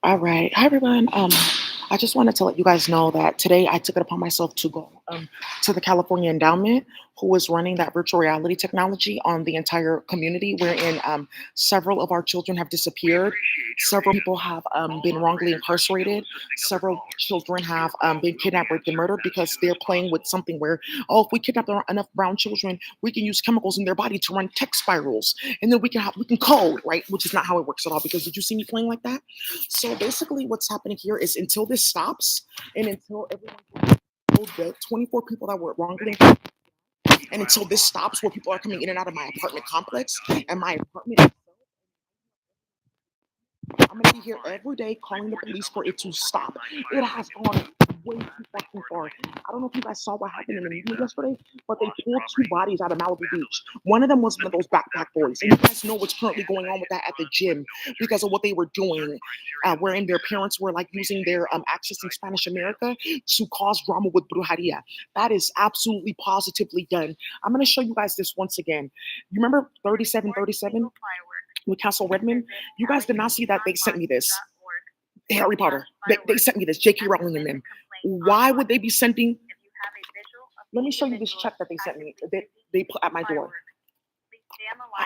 All right. Hi, everyone. I just wanted to let you guys know that today I took it upon myself to go to the California Endowment, who is running that virtual reality technology on the entire community, wherein several of our children have disappeared. Several people have been wrongly incarcerated. Several children have been kidnapped, raped, and murdered because they're playing with something where, oh, if we kidnap enough brown children, we can use chemicals in their body to run tech spirals, and then we can code, right? Which is not how it works at all. Because did you see me playing like that? So basically, what's happening here is until this stops and until everyone knows the 24 people that were wrongly, and until this stops, where people are coming in and out of my apartment complex and my apartment, I'm gonna be here every day calling the police for it to stop. It has gone way too fucking far. I don't know if you guys saw what happened in the media yesterday, but they pulled two bodies out of Malibu Beach. One of them was one of those backpack boys, and you guys know what's currently going on with that at the gym because of what they were doing, wherein their parents were like using their access in Spanish America to cause drama with brujeria. That is absolutely positively done. I'm gonna show you guys this once again. You remember 3737 with Castle Redmond? You guys did not see that. They sent me this. Harry Potter. They sent me this. J.K. Rowling and them. Why would they be sending? Let me show you this check that they sent me. That they put at my door.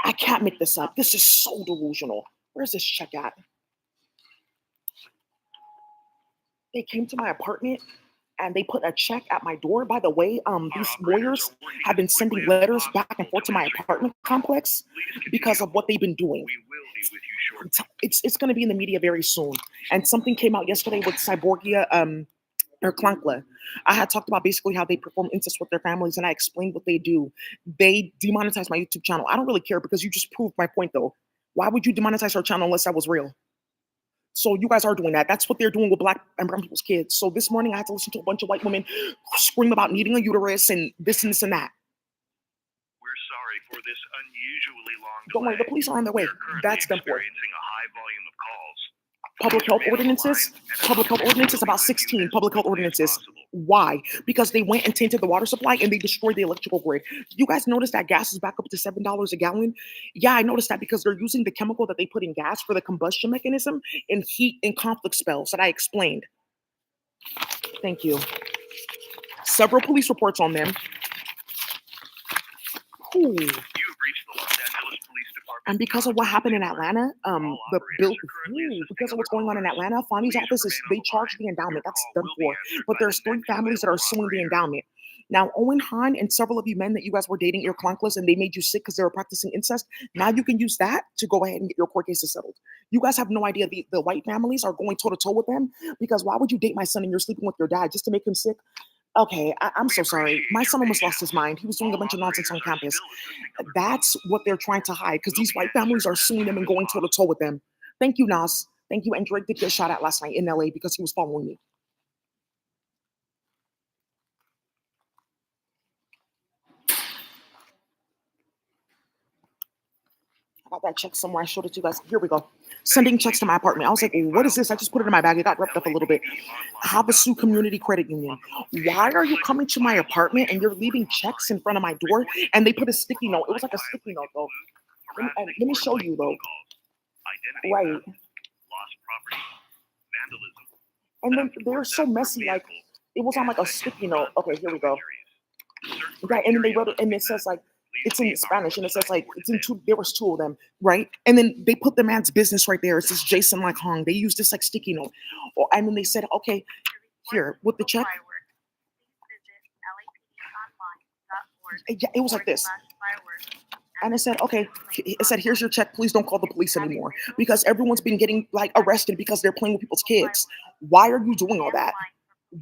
I can't make this up. This is so delusional. Where's this check at? They came to my apartment and they put a check at my door. By the way, these lawyers have been sending letters back and forth to my apartment complex because of what they've been doing. It's going to be in the media very soon. And something came out yesterday with Cyborgia or Klankla. I had talked about basically how they perform incest with their families, and I explained what they do. They demonetized my YouTube channel. I don't really care because you just proved my point, though. Why would you demonetize our channel unless that was real? So you guys are doing that. That's what they're doing with black and brown people's kids. So this morning I had to listen to a bunch of white women scream about needing a uterus and this and that. We're sorry for this unusually long delay. Don't worry, the police are on their way. That's done for. Experiencing a high volume of calls. Public health ordinances, about 16 public health ordinances. Why? Because they went and tainted the water supply and they destroyed the electrical grid. You guys notice that gas is back up to $7 a gallon? Yeah, I noticed that because they're using the chemical that they put in gas for the combustion mechanism in heat and conflict spells that I explained. Thank you. Several police reports on them. Ooh. You've reached the Los Angeles Police Department. And because of what happened in Atlanta, the bill, because of what's going on in Atlanta, Fonny's office is they charge the endowment. That's done for. But there's three families that are suing the endowment. Now, Owen Hahn and several of you men that you guys were dating your clunkless and they made you sick because they were practicing incest. Now you can use that to go ahead and get your court cases settled. You guys have no idea the white families are going toe to toe with them because why would you date my son and you're sleeping with your dad just to make him sick? Okay, I'm so sorry. My son almost lost his mind. He was doing a bunch of nonsense on campus. That's what they're trying to hide because these white families are suing them and going toe to toe with them. Thank you, Nas. Thank you. And Drake did get shot at last night in LA because he was following me. I got that check somewhere. I showed it to you guys. Here we go. Sending checks to my apartment. I was like, what is this? I just put it in my bag. It got ripped up a little bit. Havasu Community Credit Union. Why are you coming to my apartment and you're leaving checks in front of my door? And they put a sticky note. It was like a sticky note, though. Let me show you, though. Right. Lost property. Vandalism. And then they're so messy. Like, it was on like a sticky note. Okay, here we go. Right. And then they wrote it, and it says, like, it's in Spanish, and it says like it's in two. There was two of them, right? And then they put the man's business right there. It says Jason like Hong. They used this like sticky note, and then they said, okay, here with the check. It was like this, and it said, okay, it said, here's your check. Please don't call the police anymore because everyone's been getting like arrested because they're playing with people's kids. Why are you doing all that?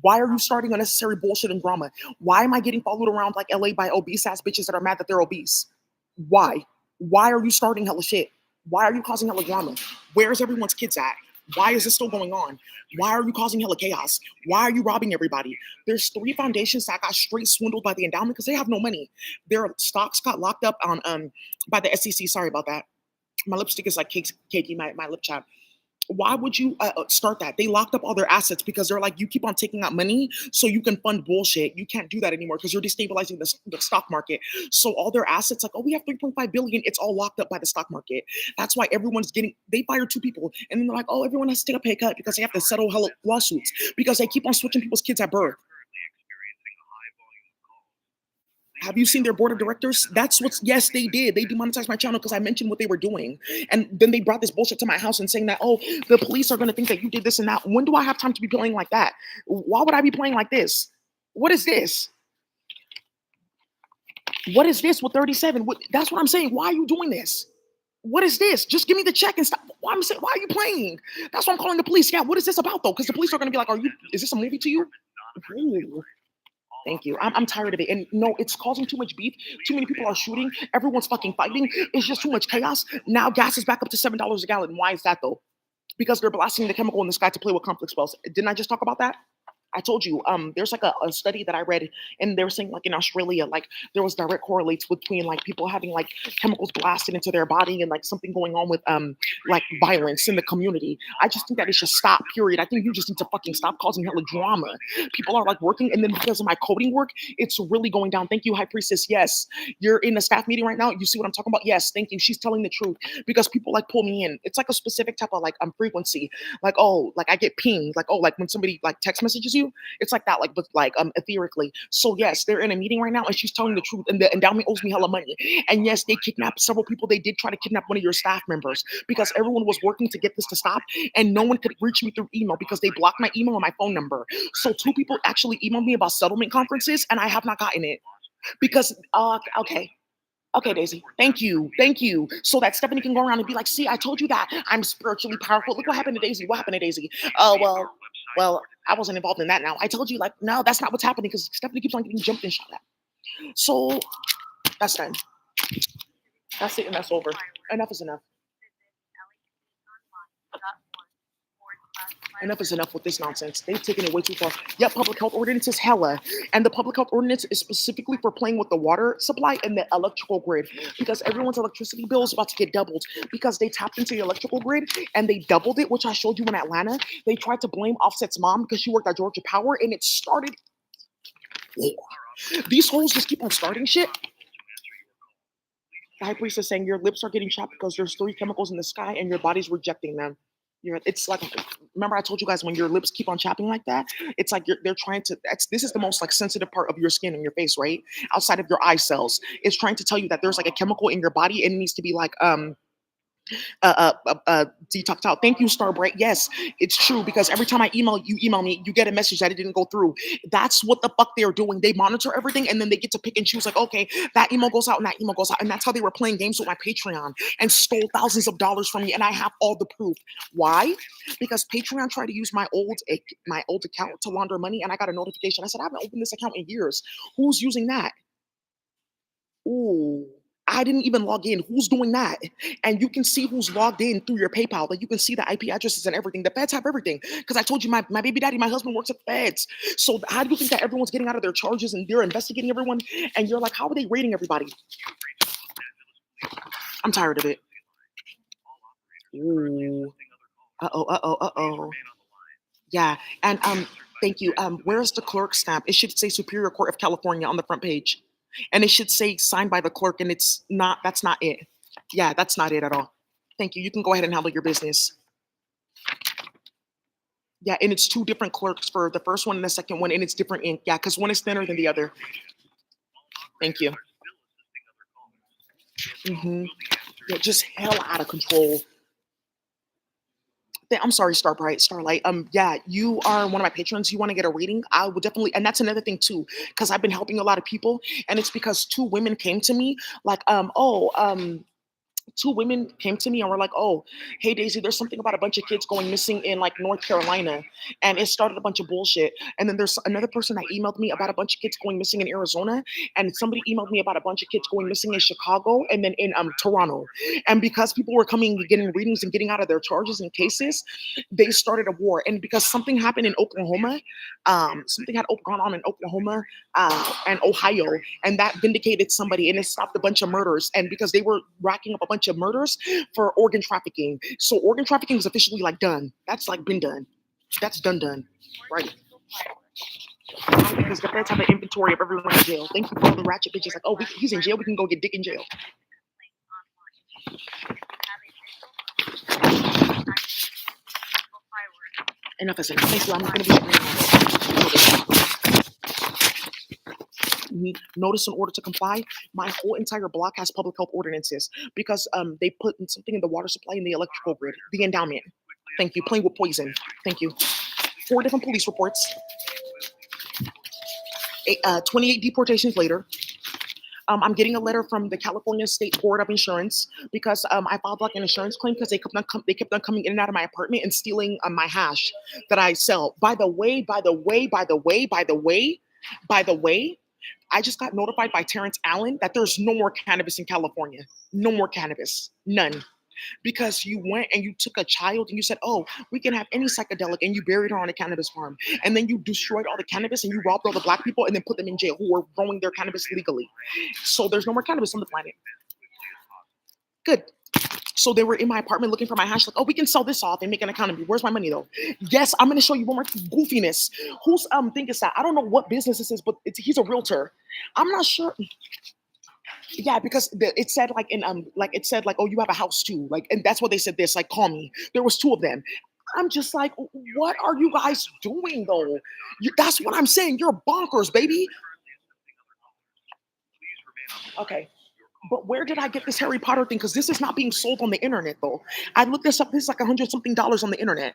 Why are you starting unnecessary bullshit and drama? Why am I getting followed around like LA by obese ass bitches that are mad that they're obese? Why? Why are you starting hella shit? Why are you causing hella drama? Where's everyone's kids at? Why is this still going on? Why are you causing hella chaos? Why are you robbing everybody? There's three foundations that got straight swindled by the endowment because they have no money. Their stocks got locked up on by the SEC. Sorry about that. My lipstick is like cakey, my lip chat. Why would you start that? They locked up all their assets because they're like, you keep on taking out money so you can fund bullshit. You can't do that anymore because you're destabilizing the stock market. So all their assets, like, oh, we have 3.5 billion, it's all locked up by the stock market. That's why everyone's getting, they fired two people. And then they're like, oh, everyone has to take a pay cut because they have to settle hella lawsuits because they keep on switching people's kids at birth. Have you seen their board of directors? That's what's, yes, they did. They demonetized my channel because I mentioned what they were doing. And then they brought this bullshit to my house and saying that, oh, the police are going to think that you did this and that. When do I have time to be playing like that? Why would I be playing like this? What is this? What is this with 37? That's what I'm saying. Why are you doing this? What is this? Just give me the check and stop. Why I'm saying, why are you playing? That's why I'm calling the police. Yeah, what is this about though? Because the police are going to be like, is this a movie to you? Ooh. Thank you. I'm tired of it. And no, it's causing too much beef. Too many people are shooting. Everyone's fucking fighting. It's just too much chaos. Now gas is back up to $7 a gallon. Why is that though? Because they're blasting the chemical in the sky to play with conflict spells. Didn't I just talk about that? I told you, there's like a study that I read, and they were saying like in Australia, like there was direct correlates between like people having like chemicals blasted into their body and like something going on with like violence in the community. I just think that it should stop. Period. I think you just need to fucking stop causing hella drama. People are like working, and then because of my coding work, it's really going down. Thank you, High Priestess. Yes, you're in a staff meeting right now. You see what I'm talking about? Yes, thank you. She's telling the truth because people like pull me in. It's like a specific type of like frequency. Like, oh, like I get pinged. Like, oh, like when somebody like text messages you. It's like that, like, but like etherically. So yes, they're in a meeting right now, and she's telling the truth. And the endowment owes me hella money. And yes, they kidnapped several people. They did try to kidnap one of your staff members because everyone was working to get this to stop, and no one could reach me through email because they blocked my email and my phone number. So two people actually emailed me about settlement conferences, and I have not gotten it because okay. Okay, Daisy. Thank you. Thank you. So that Stephanie can go around and be like, see, I told you that I'm spiritually powerful. Look what happened to Daisy. What happened to Daisy? Oh, well, I wasn't involved in that now. I told you, like, no, that's not what's happening because Stephanie keeps on getting jumped and shot at. So that's done. That's it and that's over. Enough is enough. Enough is enough with this nonsense. They've taken it way too far. Yep, public health ordinance is hella. And the public health ordinance is specifically for playing with the water supply and the electrical grid because everyone's electricity bill is about to get doubled because they tapped into the electrical grid and they doubled it, which I showed you in Atlanta. They tried to blame Offset's mom because she worked at Georgia Power and it started. These hoes just keep on starting shit. The high priest is saying your lips are getting chapped because there's 3 chemicals in the sky and your body's rejecting them. It's like, remember I told you guys when your lips keep on chapping like that, it's like they're trying to, this is the most like sensitive part of your skin and your face, right? Outside of your eye cells. It's trying to tell you that there's like a chemical in your body and it needs to be like, detox out. Thank you, Starbright. Yes, it's true because every time I email me, you get a message that it didn't go through. That's what the fuck they're doing. They monitor everything and then they get to pick and choose. Like, okay, that email goes out and that email goes out, and that's how they were playing games with my Patreon and stole thousands of dollars from me. And I have all the proof. Why? Because Patreon tried to use my old account to launder money, and I got a notification. I said I haven't opened this account in years. Who's using that? Ooh. I didn't even log in. Who's doing that? And you can see who's logged in through your PayPal. Like you can see the IP addresses and everything. The feds have everything. Because I told you my baby daddy, my husband works at the feds. So how do you think that everyone's getting out of their charges and they're investigating everyone? And you're like, how are they rating everybody? I'm tired of it. Ooh. Uh-oh. Yeah. And thank you. Where's the clerk stamp? It should say Superior Court of California on the front page. And it should say signed by the clerk, and it's not, that's not it. Yeah, that's not it at all. Thank you. You can go ahead and handle your business. Yeah, and it's 2 different clerks for the first one and the second one, and it's different ink. Yeah, because one is thinner than the other. Thank you. Yeah, just hell out of control. I'm sorry, Starlight. Yeah, you are one of my patrons. You want to get a reading? I would definitely, and that's another thing too, because I've been helping a lot of people, and it's because 2 women came to me, like, 2 women came to me and were like, oh, hey Daisy, there's something about a bunch of kids going missing in like North Carolina. And it started a bunch of bullshit. And then there's another person that emailed me about a bunch of kids going missing in Arizona. And somebody emailed me about a bunch of kids going missing in Chicago and then in Toronto. And because people were coming, getting readings and getting out of their charges and cases, they started a war. And because something happened in Oklahoma, something had gone on in Oklahoma and Ohio, and that vindicated somebody and it stopped a bunch of murders. And because they were racking up a bunch bunch of murders for organ trafficking. So organ trafficking is officially like done. That's like been done. That's done. Right. Because the feds have an inventory of everyone in jail. Thank you for all the ratchet bitches. Like, oh, he's in jail. We can go get Dick in jail. Enough is enough. Thank you. I'm going to be notice in order to comply. My whole entire block has public health ordinances because they put something in the water supply and the electrical grid, the endowment. Thank you. Playing with poison. Thank you. 4 different police reports. 28 deportations later. I'm getting a letter from the California State Board of Insurance because I filed like an insurance claim because they kept on coming in and out of my apartment and stealing my hash that I sell. By the way, I just got notified by Terrence Allen that there's no more cannabis in California. No more cannabis. None. Because you went and you took a child and you said, oh, we can have any psychedelic, and you buried her on a cannabis farm. And then you destroyed all the cannabis and you robbed all the black people and then put them in jail who were growing their cannabis legally. So there's no more cannabis on the planet. Good. So they were in my apartment looking for my hash, like, oh, we can sell this off and make an economy. Where's my money though? Yes, I'm gonna show you one more goofiness. Whose thing is that? I don't know what business this is, but he's a realtor. I'm not sure. Yeah, because it said like oh, you have a house too, like, and that's what they said. This, like, call me. There was 2 of them. I'm just like, what are you guys doing though? That's what I'm saying. You're bonkers, baby. Okay. But where did I get this Harry Potter thing? Because this is not being sold on the internet, though. I looked this up. This is like $100-something on the internet,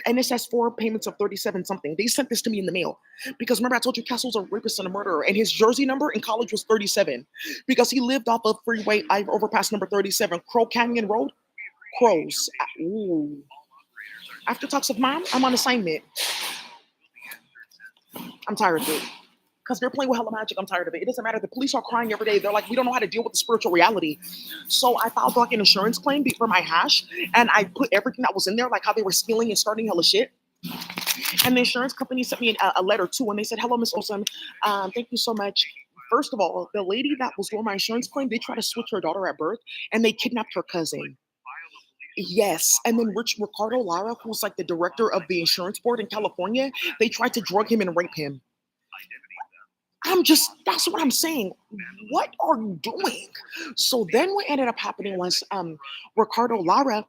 and it says 4 payments of 37 something. They sent this to me in the mail because remember I told you Castle's a rapist and a murderer, and his jersey number in college was 37 because he lived off of freeway overpass number 37, Crow Canyon Road. Crows. Ooh. After talks of mom, I'm on assignment. I'm tired of it. Because they're playing with hella magic. I'm tired of it. It doesn't matter. The police are crying every day. They're like, we don't know how to deal with the spiritual reality. So I filed like an insurance claim for my hash, and I put everything that was in there, like how they were stealing and starting hella shit. And the insurance company sent me a letter too, and they said, hello, Miss Olson. Thank you so much. First of all, the lady that was doing my insurance claim, they tried to switch her daughter at birth, and they kidnapped her cousin. Yes, and then Ricardo Lara, who's like the director of the insurance board in California, they tried to drug him and rape him. That's what I'm saying. What are you doing? So then what ended up happening was Ricardo Lara,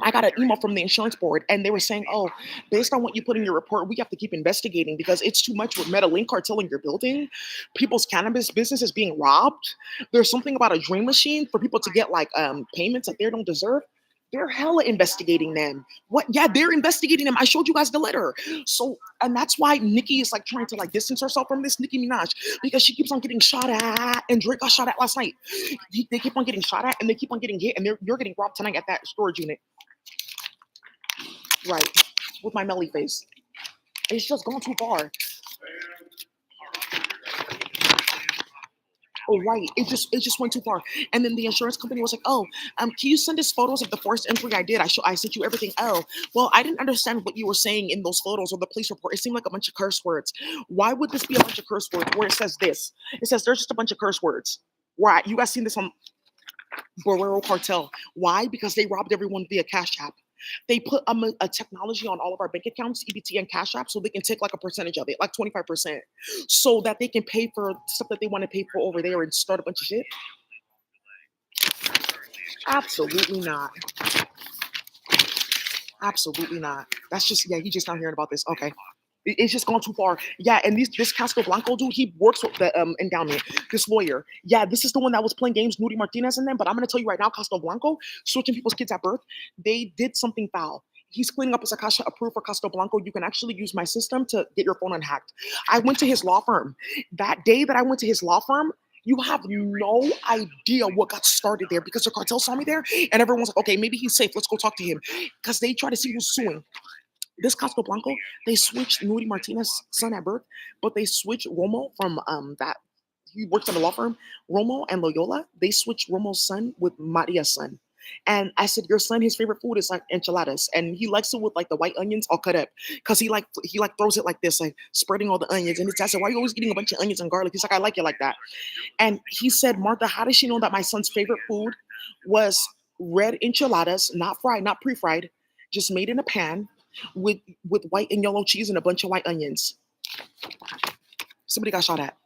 I got an email from the insurance board and they were saying, oh, based on what you put in your report, we have to keep investigating because it's too much with Medellin cartel in your building. People's cannabis business is being robbed. There's something about a dream machine for people to get like payments that they don't deserve. They're hella investigating them. What? Yeah, they're investigating them. I showed you guys the letter. So, and that's why Nicki is like trying to like distance herself from this, Nicki Minaj, because she keeps on getting shot at, and Drake got shot at last night. They keep on getting shot at, and they keep on getting hit, and you're getting robbed tonight at that storage unit. Right, with my Melly face. It's just gone too far. Oh, right. It just went too far. And then the insurance company was like, oh, can you send us photos of the forced entry I did? I sent you everything. Oh, well, I didn't understand what you were saying in those photos or the police report. It seemed like a bunch of curse words. Why would this be a bunch of curse words where it says this? It says there's just a bunch of curse words. Why? You guys seen this on Borrero Cartel. Why? Because they robbed everyone via Cash App. They put a technology on all of our bank accounts, EBT and Cash App, so they can take like a percentage of it, like 25%, so that they can pay for stuff that they want to pay for over there and start a bunch of shit. Absolutely not. Absolutely not. That's just, yeah, he just not hearing about this. Okay. It's just gone too far. Yeah, and this Casco Blanco dude, he works with the endowment, this lawyer. Yeah, this is the one that was playing games, Nudie Martinez and them. But I'm going to tell you right now, Casco Blanco, switching people's kids at birth, they did something foul. He's cleaning up his Akasha approved for Casco Blanco. You can actually use my system to get your phone unhacked. I went to his law firm. That day that I went to his law firm, you have no idea what got started there because the cartel saw me there and everyone's like, okay, maybe he's safe. Let's go talk to him. Because they try to see who's suing. This Casco Blanco, they switched Nudie Martinez's son at birth, but they switched Romo from that. He works at a law firm. Romo and Loyola, they switched Romo's son with Maria's son. And I said, your son, his favorite food is like enchiladas, and he likes it with like the white onions all cut up, because he throws it like this, like spreading all the onions. And I said, why are you always eating a bunch of onions and garlic? He's like, I like it like that. And he said, Martha, how does she know that my son's favorite food was red enchiladas, not fried, not pre-fried, just made in a pan with white and yellow cheese and a bunch of white onions. Somebody got shot at.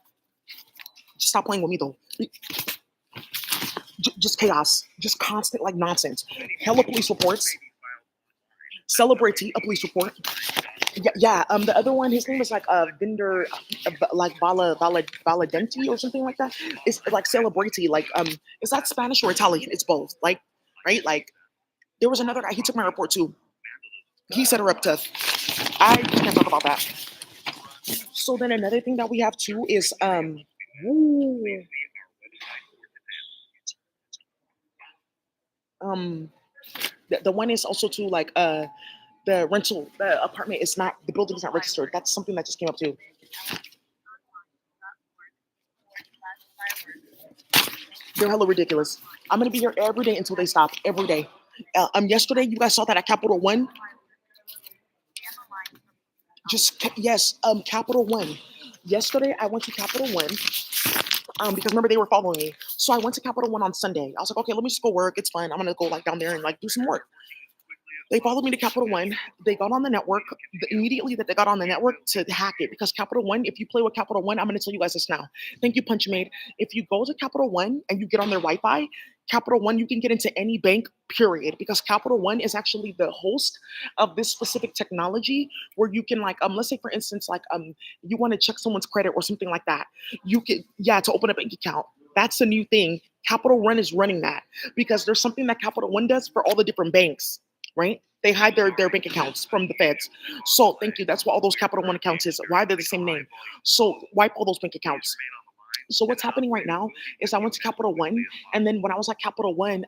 Just stop playing with me though. Just chaos, just constant like nonsense. Hella police reports. Celebrity, a police report. Yeah, yeah. The other one, his name is like Vinder, like Valadenti or something like that. It's like Celebrity, like it's not Spanish or Italian. It's both. Like, right? Like there was another guy. He took my report too. He set her up tough. I can't talk about that. So then another thing that we have too is ooh, um the one is also too like the apartment is not, the building is not registered. That's something that just came up too. They're hella ridiculous. I'm gonna be here every day until they stop. Every day. Yesterday you guys saw that at Capital One. Yes, Capital One. Yesterday I went to Capital One because remember they were following me. So I went to Capital One on Sunday. I was like, okay, let me just go work. It's fine. I'm gonna go like down there and like do some work. They followed me to Capital One. They got on the network immediately that they got on the network to hack it because Capital One, if you play with Capital One, I'm going to tell you guys this now. Thank you, Punchmade. If you go to Capital One and you get on their Wi Fi, Capital One, you can get into any bank, period, because Capital One is actually the host of this specific technology where you can, like, let's say, for instance, like, you want to check someone's credit or something like that. You can, yeah, to open a bank account. That's a new thing. Capital One is running that because there's something that Capital One does for all the different banks, right? They hide their bank accounts from the feds. So thank you. That's what all those Capital One accounts is. Why they're the same name. So wipe all those bank accounts. So what's happening right now is I went to Capital One, and then when I was at Capital One,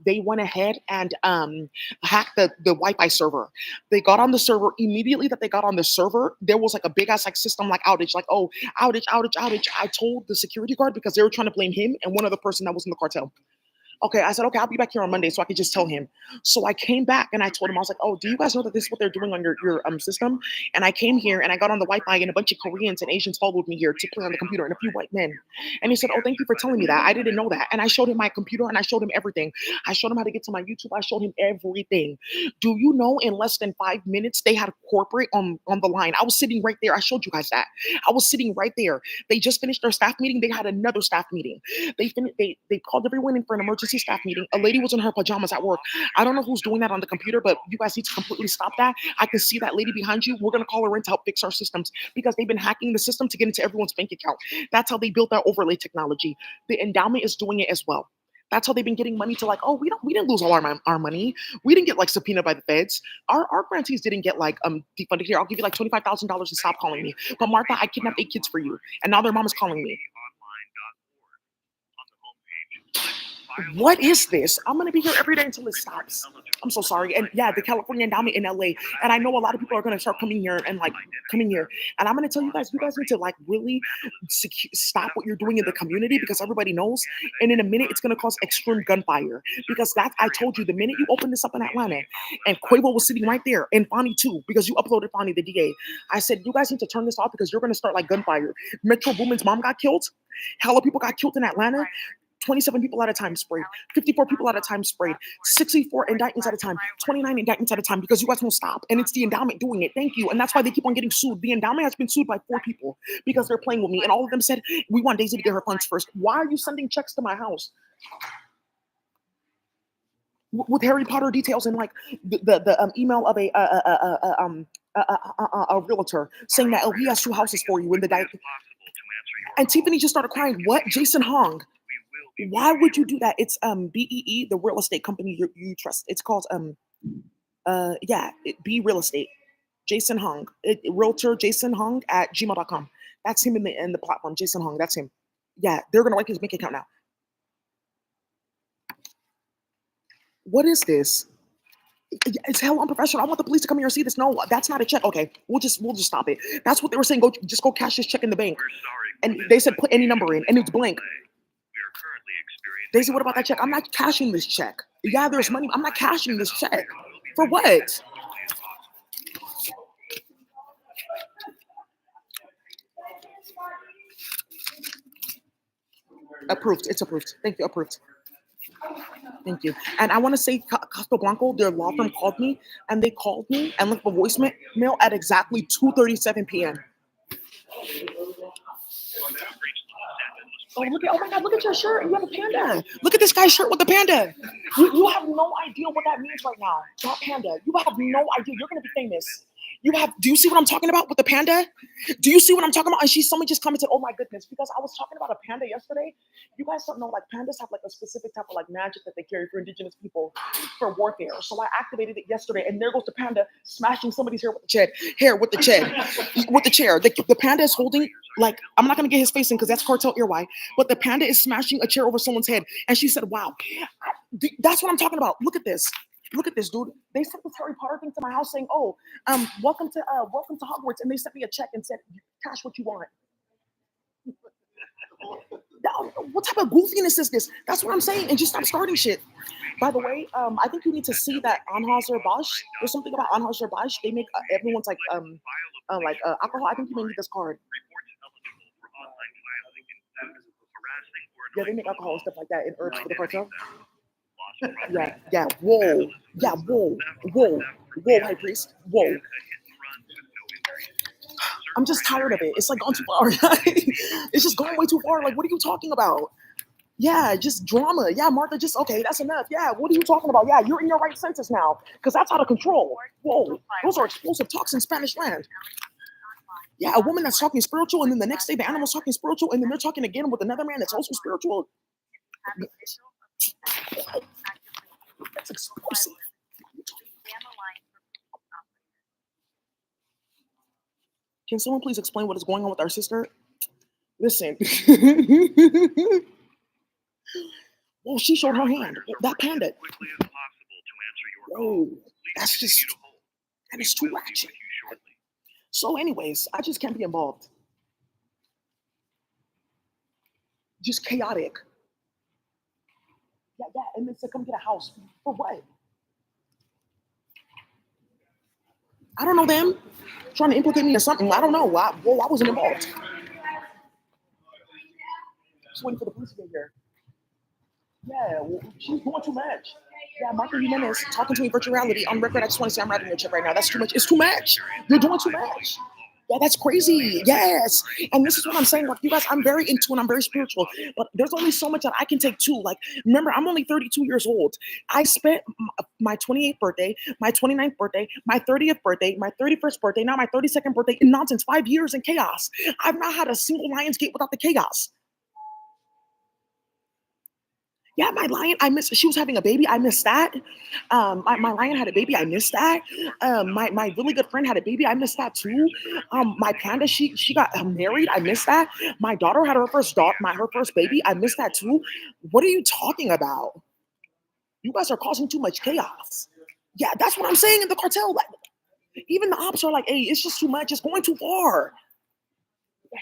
they went ahead and hacked the Wi-Fi server. They got on the server immediately. That they got on the server, there was like a big ass like system like outage, like oh outage, outage, outage. I told the security guard because they were trying to blame him and one other person that was in the cartel. Okay, I said, okay, I'll be back here on Monday so I could just tell him. So I came back and I told him, I was like, oh, do you guys know that this is what they're doing on your system? And I came here and I got on the Wi-Fi and a bunch of Koreans and Asians followed me here to play on the computer and a few white men. And he said, oh, thank you for telling me that. I didn't know that. And I showed him my computer and I showed him everything. I showed him how to get to my YouTube. I showed him everything. Do you know in less than 5 minutes, they had corporate on the line. I was sitting right there. I showed you guys that. I was sitting right there. They just finished their staff meeting. They had another staff meeting. They called everyone in for an emergency staff meeting. A lady was in her pajamas at work. I don't know who's doing that on the computer, but you guys need to completely stop that. I can see that lady behind you. We're gonna call her in to help fix our systems because they've been hacking the system to get into everyone's bank account. That's how they built that overlay technology. The endowment is doing it as well. That's how they've been getting money to like, oh, we didn't lose all our money. We didn't get like subpoenaed by the feds. Our grantees didn't get like defunded. Here, I'll give you like $25,000 to stop calling me. But Martha, I kidnapped 8 kids for you, and now their mom is calling me. What is this? I'm gonna be here every day until it stops. I'm so sorry. And yeah, the California Endowment in LA. And I know a lot of people are gonna start coming here and like coming here. And I'm gonna tell you guys need to like really stop what you're doing in the community because everybody knows. And in a minute, it's gonna cause extreme gunfire. Because that I told you the minute you open this up in Atlanta, and Quavo was sitting right there, and Fonnie too, because you uploaded Fonnie the DA. I said you guys need to turn this off because you're gonna start like gunfire. Metro Boomin's mom got killed. Hella people got killed in Atlanta. 27 people at a time sprayed, 54 people at a time sprayed, 64 indictments at a time, 29 indictments at a time because you guys won't stop. And it's the endowment doing it. Thank you. And that's why they keep on getting sued. The endowment has been sued by 4 people because they're playing with me. And all of them said, we want Daisy to get her funds first. Why are you sending checks to my house? With Harry Potter details and like the email of a realtor saying that, oh, he has 2 houses for you in the and Tiffany just started crying. What? Jason Hong. Why would you do that? It's BEE, the real estate company you trust. It's called B Real Estate. Jason Hong, realtor Jason Hong at gmail.com. That's him in the platform. Jason Hong, that's him. Yeah, they're gonna wipe his bank account now. What is this? It's hell unprofessional. I want the police to come here and see this. No, that's not a check. Okay, we'll just stop it. That's what they were saying. Go cash this check in the bank. And they said put any number in, and it's blank. They said, what about that check? I'm not cashing this check. Yeah, there's money. I'm not cashing this check. For what? Approved. It's approved. Thank you. Approved. Thank you. And I want to say Castro Blanco, their law firm called me and they called me and left a voicemail at exactly 2:37 p.m. Oh, look at, oh my God, look at your shirt. You have a panda. Look at this guy's shirt with the panda. You have no idea what that means right now. That panda. You have no idea. You're going to be famous. Do you see what I'm talking about with the panda? Do you see what I'm talking about? And someone just commented, oh my goodness, because I was talking about a panda yesterday. You guys don't know, like pandas have like a specific type of like magic that they carry for indigenous people for warfare. So I activated it yesterday, and there goes the panda smashing somebody's hair with the chair. The panda is holding, like, I'm not gonna get his face in because that's cartel earwide, but the panda is smashing a chair over someone's head. And she said, wow, that's what I'm talking about. Look at this. Look at this, dude. They sent this Harry Potter thing to my house saying, "Oh, welcome to Hogwarts," and they sent me a check and said, "Cash what you want." What type of goofiness is this? That's what I'm saying. And just stop starting shit. By the way, I think you need to see that Anheuser-Busch. There's something about Anheuser-Busch. They make everyone's like alcohol. I think you may need this card. Yeah, they make alcohol and stuff like that in herbs for the cartel. Yeah. Whoa, high priest. Whoa. I'm just tired of it. It's like gone too far. It's just going way too far. Like, what are you talking about? Yeah, just drama. Yeah, Martha, just okay, that's enough. Yeah, what are you talking about? Yeah, you're in your right senses now, because that's out of control. Whoa, those are explosive talks in Spanish land. Yeah, a woman that's talking spiritual, and then the next day the animal's talking spiritual, and then they're talking again with another man that's also spiritual. That's explosive. Can someone please explain what is going on with our sister? Listen. Oh, she showed her hand. That panda. Oh, that is too ratchet. So anyways, I just can't be involved. Just chaotic. Yeah, and then to come get a house. For what? I don't know them. Trying to implicate me in something. I don't know. I wasn't involved. Just waiting for the police to get here. Yeah, she's doing too much. Yeah, Michael Jimenez talking to me virtual reality on record. I just want to say I'm writing your check right now. That's too much. It's too much. You're doing too much. Yeah, that's crazy. Yes. And this is what I'm saying. Like, you guys, I'm very into and I'm very spiritual, but there's only so much that I can take too. Like, remember, I'm only 32 years old. I spent my 28th birthday, my 29th birthday, my 30th birthday, my 31st birthday, now my 32nd birthday in nonsense, 5 years in chaos. I've not had a single Lionsgate without the chaos. Yeah, my lion, I missed. She was having a baby. I missed that. My lion had a baby. I missed that. My really good friend had a baby. I missed that too. My panda, she got married. I missed that. My daughter had her first baby. I missed that too. What are you talking about? You guys are causing too much chaos. Yeah, that's what I'm saying in the cartel. Like, even the ops are like, hey, it's just too much. It's going too far.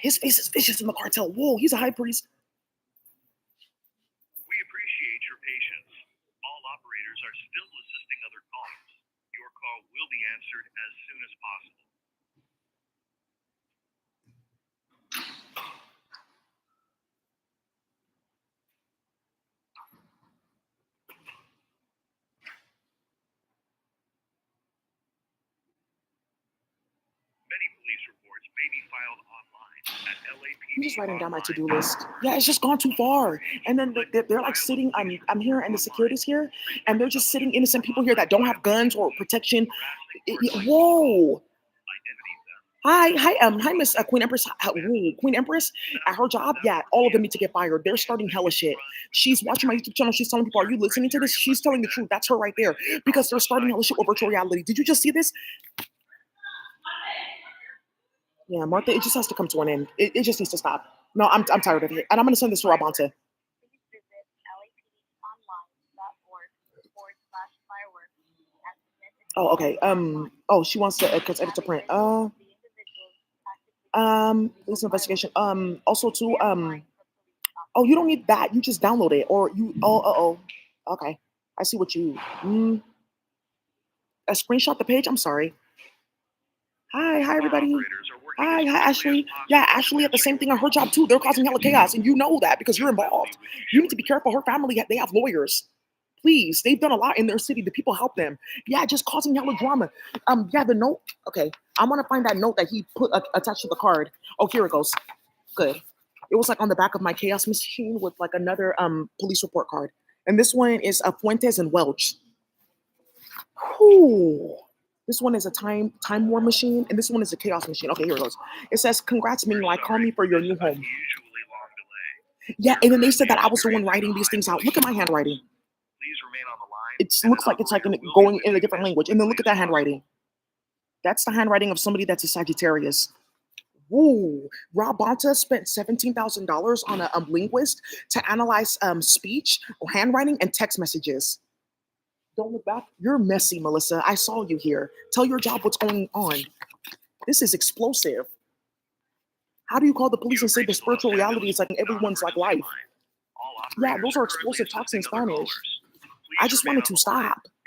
His face is vicious in the cartel. Whoa, he's a high priest. We appreciate your patience. All operators are still assisting other callers. Your call will be answered as soon as possible. Many police reports may be filed online at LAPD. I'm just writing down my to-do list. Yeah, it's just gone too far. And then they're like sitting, I'm here and the security's here, and they're just sitting innocent people here that don't have guns or protection. Whoa. Hi, Miss Queen Empress. Queen Empress, at her job, yeah, all of them need to get fired. They're starting hella shit. She's watching my YouTube channel. She's telling people, are you listening to this? She's telling the truth. That's her right there. Because they're starting hella shit with virtual reality. Did you just see this? Yeah, Martha, it just has to come to an end. It just needs to stop. No, I'm tired of it. And I'm going to send this to Rabanta. Oh, okay. Oh, she wants to, because edit to print. This investigation. Also too, oh, you don't need that. You just download it, or you, okay. I see what you, a screenshot the page. I'm sorry. Hi, everybody. Hi, Ashley. Yeah, Ashley had the same thing on her job too. They're causing hella chaos, and you know that because you're involved. You need to be careful. Her family, they have lawyers. Please, they've done a lot in their city. The people help them. Yeah, just causing hella drama. Yeah, the note. Okay, I want to find that note that he put attached to the card. Oh, here it goes. Good. It was like on the back of my chaos machine with like another police report card, and this one is Fuentes and Welch. Whew. This one is a time war machine, and this one is a chaos machine. Okay, here it goes. It says, "Congrats, Ming-Lai. Call me for your new home." Unusually long delay. Yeah, and then they said that I was the one writing these things out. Look at my handwriting. Please remain on the line. It and looks an like it's like operator will be going with in a you different as language. And then look at quickly that as handwriting. That's the handwriting of somebody that's a Sagittarius. Woo! Rob Bonta spent $17,000 on a linguist to analyze speech, handwriting, and text messages. Don't look back. You're messy, Melissa. I saw you here. Tell your job what's going on. This is explosive. How do you call the police and say the spiritual reality is like in everyone's like life? Yeah, those are explosive talks in Spanish. I just wanted to stop.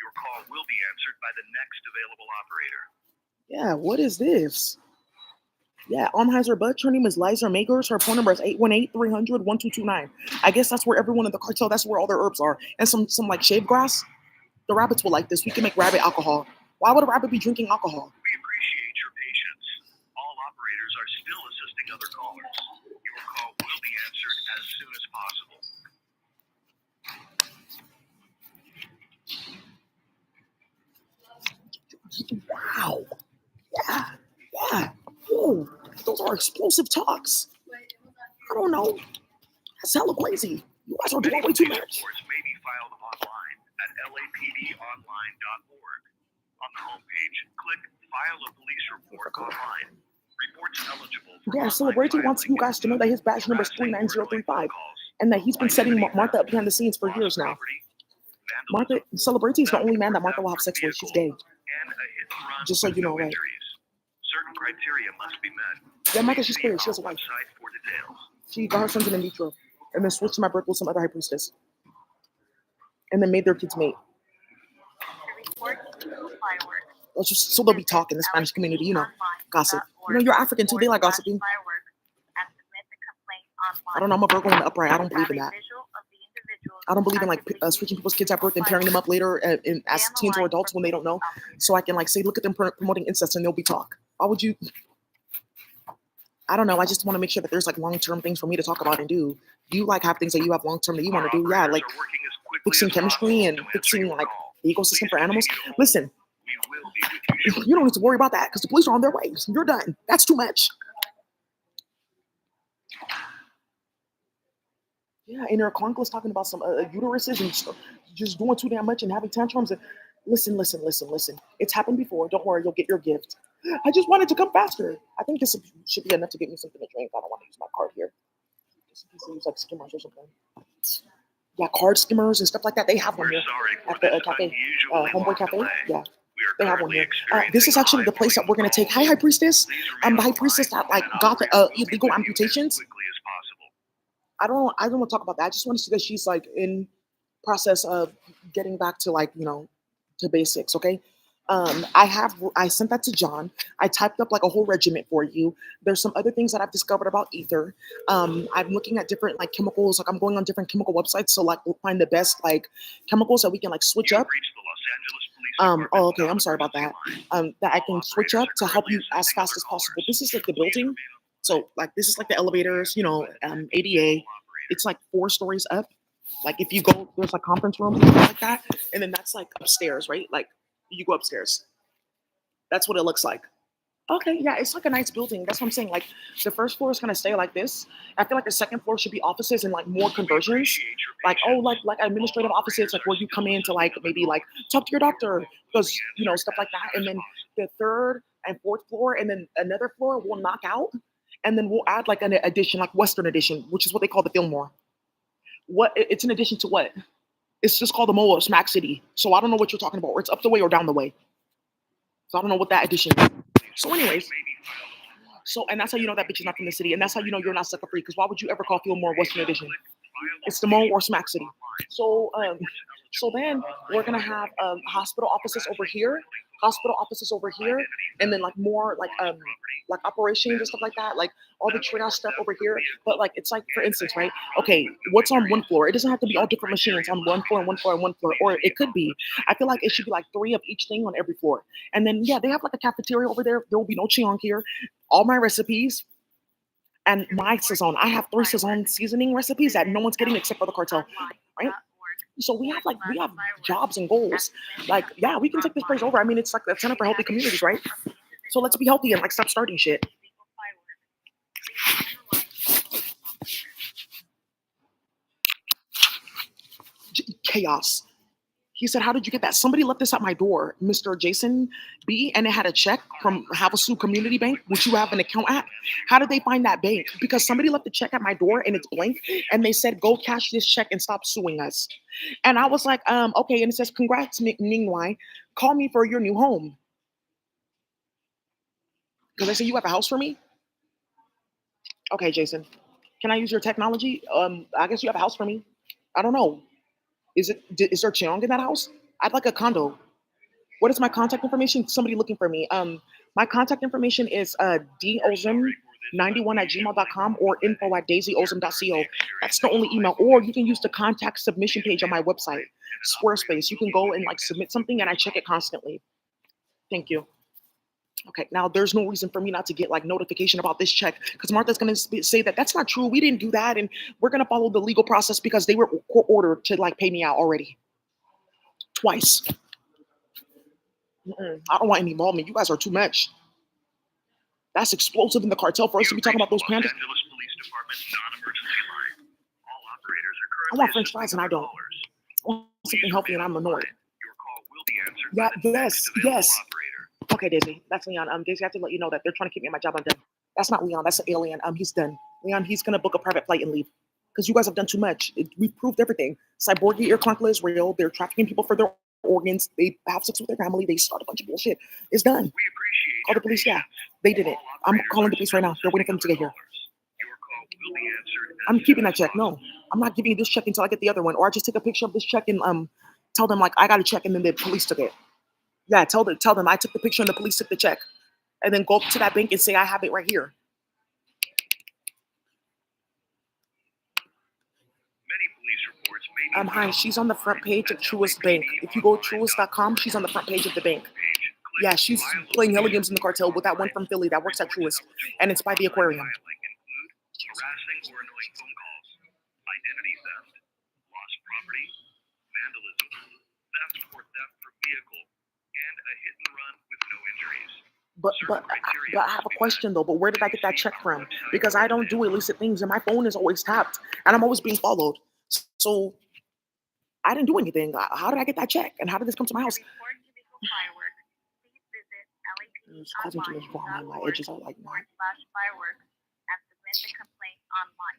Your call will be answered by the next available operator. Yeah, what is this? Yeah, Almheiser Butch. Her name is Liza Magers. Her phone number is 818-300-1229. I guess that's where everyone in the cartel, that's where all their herbs are. And some like shave grass. The rabbits will like this. We can make rabbit alcohol. Why would a rabbit be drinking alcohol? We appreciate your patience. All operators are still assisting other callers. Your call will be answered as soon as possible. Wow. Yeah. Yeah. Ooh, those are explosive talks. I don't know. That's hella crazy. You guys are doing way too Police much. reports may be filed online at lapdonline.org. On the homepage, click File a Police Report Online. Reports eligible for Yeah, online Celebrity wants you filing guys to know that his badge number is harassing or 39035 delinquent calls, and that he's been setting identity Martha up theft, behind the scenes for loss years of now. property, Martha, vandalism, Celebrity is the only man that theft Martha will or have sex with. vehicle, She's gay. and a hit and run Just so with you know, no right? injuries. Certain criteria must be met. Yeah, Martha, Please she's see clear. She our has a wife. website for details. She got her sons in vitro and then switched to my birth with some other high priestess and then made their kids mate. That's just, so they'll be talking in the Spanish community, you know, gossip. You know, you're African too. They like gossiping. I don't know. I'm a Virgo in the upright. I don't believe in that. I don't believe in like switching people's kids at birth and pairing them up later as teens or adults when they don't know. So I can like say, look at them promoting incest and they'll be talk. Why would you? I don't know. I just want to make sure that there's like long-term things for me to talk about and do. You like have things that you have long-term that you want to do. Yeah, like fixing chemistry and fixing like the ecosystem for animals. Listen, you don't need to worry about that because the police are on their way. You're done. That's too much. Yeah, and your uncle's talking about some uteruses and just doing too damn much and having tantrums. And listen. It's happened before. Don't worry, you'll get your gift. I just wanted to come faster. I think this should be enough to get me something to drink. I don't want to use my card here. Just in case they use like skimmers or something. Yeah, card skimmers and stuff like that. They have one We're here sorry for at the this cafe, unusually Homeboy long Cafe. delay. Yeah, We are they have one currently here. This is experiencing actually the place that high we're gonna take. Hi, High Priestess. Please The remain High on the Priestess line, that like and an got the operator will be illegal with you as amputations. quickly as possible. I don't want to talk about that. I just want to see that she's like in process of getting back to like, you know, to basics. Okay. I sent that to John. I typed up like a whole regiment for you. There's some other things that I've discovered about ether. I'm looking at different like chemicals. Like I'm going on different chemical websites. So like we'll find the best like chemicals that we can like switch You up. have reached the Los Angeles Police Oh, Department okay. I'm sorry about that. line. That I All can switch operators up are to help you currently as assisting fast other as possible. callers. This is like the Please building. remain on the So like this is like the elevators, you know, ADA. It's like 4 stories up. Like if you go, there's like conference rooms and stuff like that, and then that's like upstairs, right? Like you go upstairs. That's what it looks like. Okay, yeah, it's like a nice building. That's what I'm saying. Like the first floor is gonna stay like this. I feel like the second floor should be offices and like more conversions. appreciate your Like oh, patience. like administrative All offices, like operators where are you still come in to assisting like other maybe like callers. talk to your Your doctor call will because be you know answered stuff like as that. soon And as then possible. the third and fourth floor, and then another floor will knock out, and then we'll add like an addition, like Western Edition, which is what they call the Fillmore. What it's an addition to what? It's just called the Mall of Smack City. So I don't know what you're talking about. Or it's up the way or down the way. So I don't know what that addition is. So, anyways, so and that's how you know that bitch is not from the city, and that's how you know you're not sucker free. Because why would you ever call Fillmore Western Edition? It's the Mall or Smack City. So then we're gonna have hospital offices over here. hospital offices over here, and then like more like operations and stuff like that, like all the triage stuff over here. But like it's like for instance, right? Okay, what's on one floor? It doesn't have to be all different machines on one floor and one floor and one floor, or it could be. I feel like it should be like three of each thing on every floor. And then yeah, they have like a cafeteria over there. There will be no chiong here. All my recipes and my saison. I have 3 saison seasoning recipes that no one's getting except for the cartel, right? So we have jobs and goals. Like, yeah, we can take this place over. I mean, it's like the Center for Healthy Communities, right? So let's be healthy and like stop starting shit. Chaos. He said, "How did you get that?" Somebody left this at my door, Mr. Jason B, and it had a check from Havasu Community Bank, which you have an account at. How did they find that bank? Because somebody left a check at my door and it's blank, and they said, "Go cash this check and stop suing us." And I was like, okay. And it says, "Congrats, Ningwai. Call me for your new home." Because I said, "You have a house for me?" Okay, Jason. Can I use your technology? I guess you have a house for me. I don't know. Is there Cheong in that house? I'd like a condo. What is my contact information? Somebody looking for me. My contact information is dozum91 at gmail.com or info at daisyozum.co. That's the only email. Or you can use the contact submission page on my website, Squarespace. You can go and like submit something and I check it constantly. Thank you. Okay, now there's no reason for me not to get like notification about this check because Martha's gonna say that that's not true. We didn't do that, and we're gonna follow the legal process because they were court ordered to like pay me out already twice. I don't want any involvement. You guys are too much. That's explosive in the cartel for us to be talking about those pandas. Angeles Police Department non-emergency line. All operators are I currently want French fries assisting and I other don't. callers. I want something healthy and I'm annoyed. Your call will be answered Yeah, by the next available yes. operator. Okay, Daisy, that's Leon. Daisy, I have to let you know that they're trying to keep me at my job. I'm done. That's not Leon. That's an alien. He's done. Leon, he's gonna book a private flight and leave because you guys have done too much. We've proved everything. Cyborg ear clunkle is real. They're trafficking people for their organs. They have sex with their family. They start a bunch of bullshit. It's done. We appreciate Call the police. Yeah, they did it. I'm calling the police right now. They're waiting for them to get here. Your call will be answered. I'm keeping that check. No, I'm not giving you this check until I get the other one. Or I just take a picture of this check and tell them like I got a check and then the police took it. Yeah, tell them I took the picture and the police took the check. And then go up to that bank and say I have it right here. Many police reports may be Hi, she's on the front page of Truist Bank. If you go Truist.com, she's on the front page of the bank. Yeah, she's playing hella games in the cartel with that one from Philly that works at Truist. And it's by the aquarium. Harassing or annoying phone calls, identity theft, lost property, vandalism, theft or theft from vehicle, and a hit and run with no injuries. But I have a question though. But where did I get that check from? Because I don't do illicit things, and my phone is always tapped, and I'm always being followed. So I didn't do anything. How did I get that check? And how did this come to my house? It's causing too much drama. My edges are like that. Fireworks and submit the complaint online.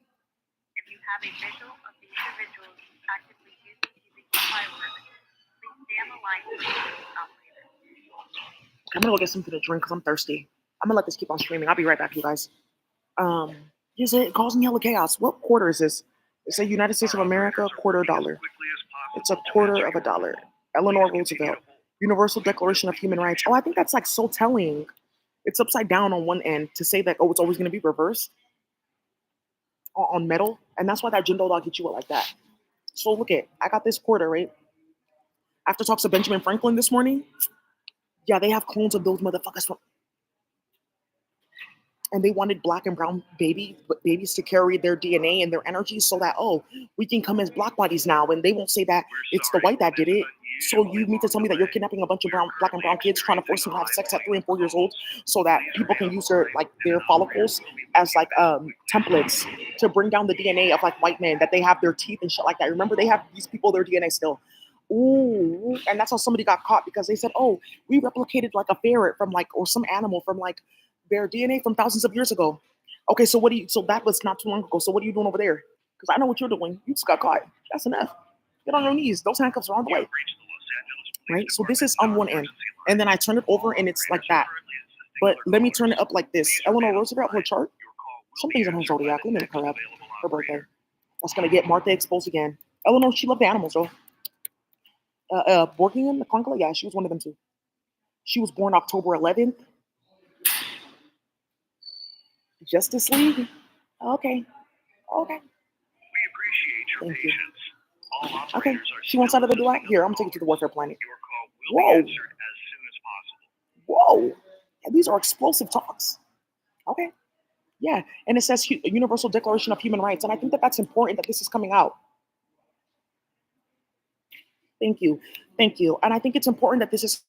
If you have a visual of the individuals actively using illegal fireworks, please stay on the line for the operator. I'm gonna go get something to drink because I'm thirsty. I'm gonna let this keep on streaming. I'll be right back, you guys. Is it causing yellow chaos? What quarter is this? It's a United States of America $0.25. It's $0.25. Eleanor Roosevelt. Universal Declaration of Human Rights. Oh, I think that's like so telling. It's upside down on one end to say that, oh, it's always going to be reversed on metal. And that's why that Jindo dog hit you up like that. So look I got this quarter, right? After talks to Benjamin Franklin this morning, yeah, they have clones of those motherfuckers from. And they wanted black and brown babies to carry their DNA and their energy so that, oh, we can come as black bodies now. And they won't say that it's the white that did it. So you mean to tell me that you're kidnapping a bunch of black and brown kids, trying to force them to have sex at 3 and 4 years old so that people can use their follicles as like templates to bring down the DNA of like white men, that they have their teeth and shit like that. Remember, they have these people, their DNA still. Ooh, and that's how somebody got caught because they said, oh, we replicated like a ferret from like, or some animal from like their DNA from thousands of years ago. Okay, so so that was not too long ago. So what are you doing over there? Because I know what you're doing. You just got caught. That's enough. Get on your knees. Those handcuffs are on the way. Right? So this is on one end. And then I turn it over and it's like that. But let me turn it up like this. Eleanor Roosevelt, her chart. Something's in her zodiac. Let me look her up. Her birthday. That's going to get Martha exposed again. Eleanor, she loved the animals, though. Borgian, the Conkla, yeah, she was one of them too. She was born October 11th. Justice League. Okay. Okay. We appreciate your Thank you. patience. All Okay. operators are She wants still out of the duet. assisting Here, other I'm gonna take you to the callers. warfare planet. Your call will Whoa. be answered as soon as possible. Whoa. Yeah, these are explosive talks. Okay. Yeah. And it says Universal Declaration of Human Rights. And I think that that's important that this is coming out. Thank you. Thank you. And I think it's important that this is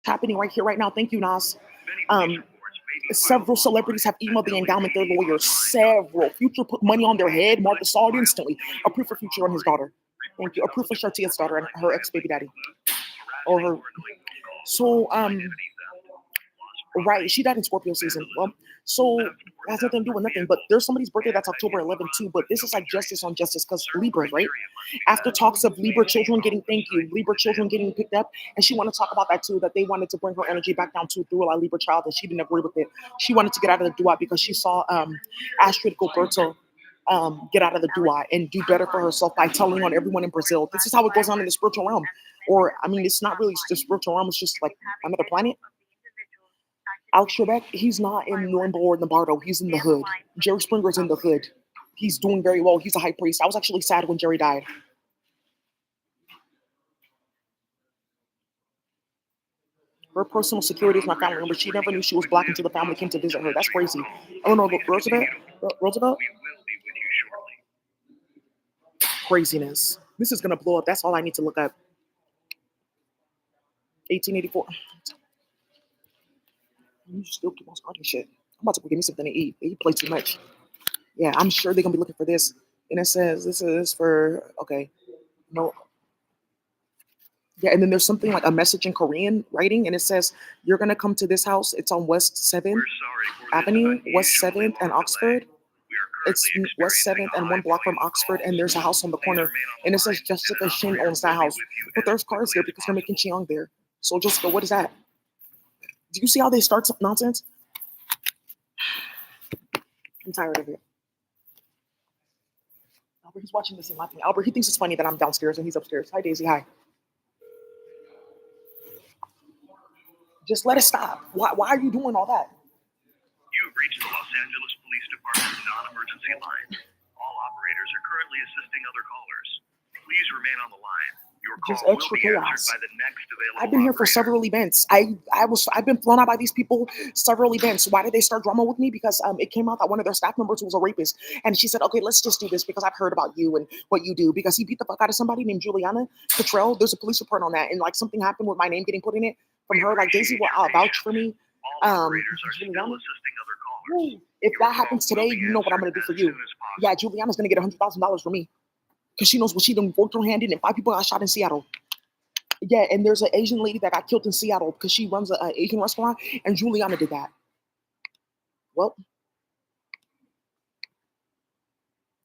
happening right here, right now. Thank you, Nas. Many police Um, reports may be several filed celebrities have online emailed the at endowment, their lawyers. LAPD.online. Several. Future put money on their head. Martha saw it instantly. Approved for Future and his daughter. Thank you. Approved for Shartia's daughter and her ex-baby daddy. Or her. So, right, she died in Scorpio season. Well, so it has nothing to do with nothing. But there's somebody's birthday that's October 11th too. But this is like justice on justice because Libra, right? After talks of Libra children getting, Libra children getting picked up, and she wanted to talk about that too. That they wanted to bring her energy back down to through a Libra child, and she didn't agree with it. She wanted to get out of the duat because she saw Astrid Gilberto get out of the duat and do better for herself by telling on everyone in Brazil. This is how it goes on in the spiritual realm. Or I mean, it's not really the spiritual realm. It's just like another planet. Alex Trebek, he's not in Nuremberg or Lombardo. He's in the hood. Jerry Springer's in the hood. He's doing very well. He's a high priest. I was actually sad when Jerry died. Her personal security is my family member. She never knew she was black until the family came to visit her. That's crazy. Eleanor Roosevelt? Roosevelt? We will be with you shortly. Craziness. This is going to blow up. That's all I need to look up. 1884. You still keep on starting shit. I'm about to go get me something to eat. They play too much. Yeah, I'm sure they're gonna be looking for this. And it says this is for okay. No. Yeah, and then there's something like a message in Korean writing, and it says you're gonna come to this house. It's on West 7th We're sorry for this Avenue, West unusually 7th and long Oxford. delay. We are It's currently West experiencing 7th and one high block from volume Oxford, calls. and there's a house on the Please corner, remain on the and it says line, Jessica and an Shin operator owns that will be house. with you But as there's cars quickly there as because they're making possible. Cheong there. So Jessica, what is that? Do you see how they start some nonsense? I'm tired of it. Albert, he's watching this and laughing. Albert, he thinks it's funny that I'm downstairs and he's upstairs. Hi, Daisy. Hi. Just let it stop. Why are you doing all that? You have reached the Los Angeles Police Department's non-emergency line. All operators are currently assisting other callers. Please remain on the line. Your Just call will extra be chaos. answered by the next available I've been here for operator. several events. I've been flown out by these people several events. Why did they start drama with me? Because it came out that one of their staff members was a rapist, and she said, "Okay, let's just do this because I've heard about you and what you do." Because he beat the fuck out of somebody named Juliana Cottrell. There's a police report on that, and like something happened with my name getting put in it from her. Like Daisy will vouch for me. All operators are still Juliana. assisting other callers. If Your that call happens will today, be you know what I'm gonna answered do for as you. soon as possible. Yeah, Juliana's gonna get $100,000 from me because she knows what she done worked her hand in, and 5 people got shot in Seattle. Yeah, and there's an Asian lady that got killed in Seattle because she runs an Asian restaurant, and Juliana did that. Well,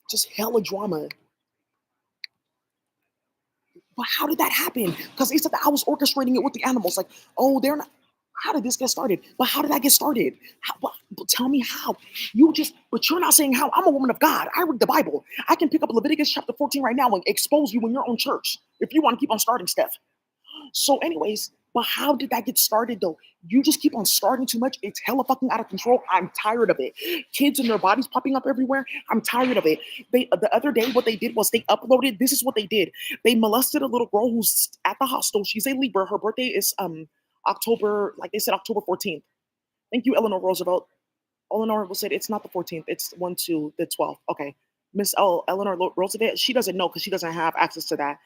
just hella drama. But how did that happen? Because they said that I was orchestrating it with the animals. Like, oh, they're not. How did this get started? But how did that get started? But tell me how. But you're not saying how. I'm a woman of God. I read the Bible. I can pick up Leviticus chapter 14 right now and expose you in your own church if you want to keep on starting stuff. So, anyways, but how did that get started though? You just keep on starting too much. It's hella fucking out of control. I'm tired of it. Kids and their bodies popping up everywhere. I'm tired of it. The other day, what they did was they uploaded. This is what they did. They molested a little girl who's at the hostel. She's a Libra. Her birthday is October, like they said, October 14th. Thank you, Eleanor Roosevelt. Eleanor will say it's not the 14th. It's the 12th. Okay. Miss Eleanor Roosevelt, she doesn't know because she doesn't have access to that.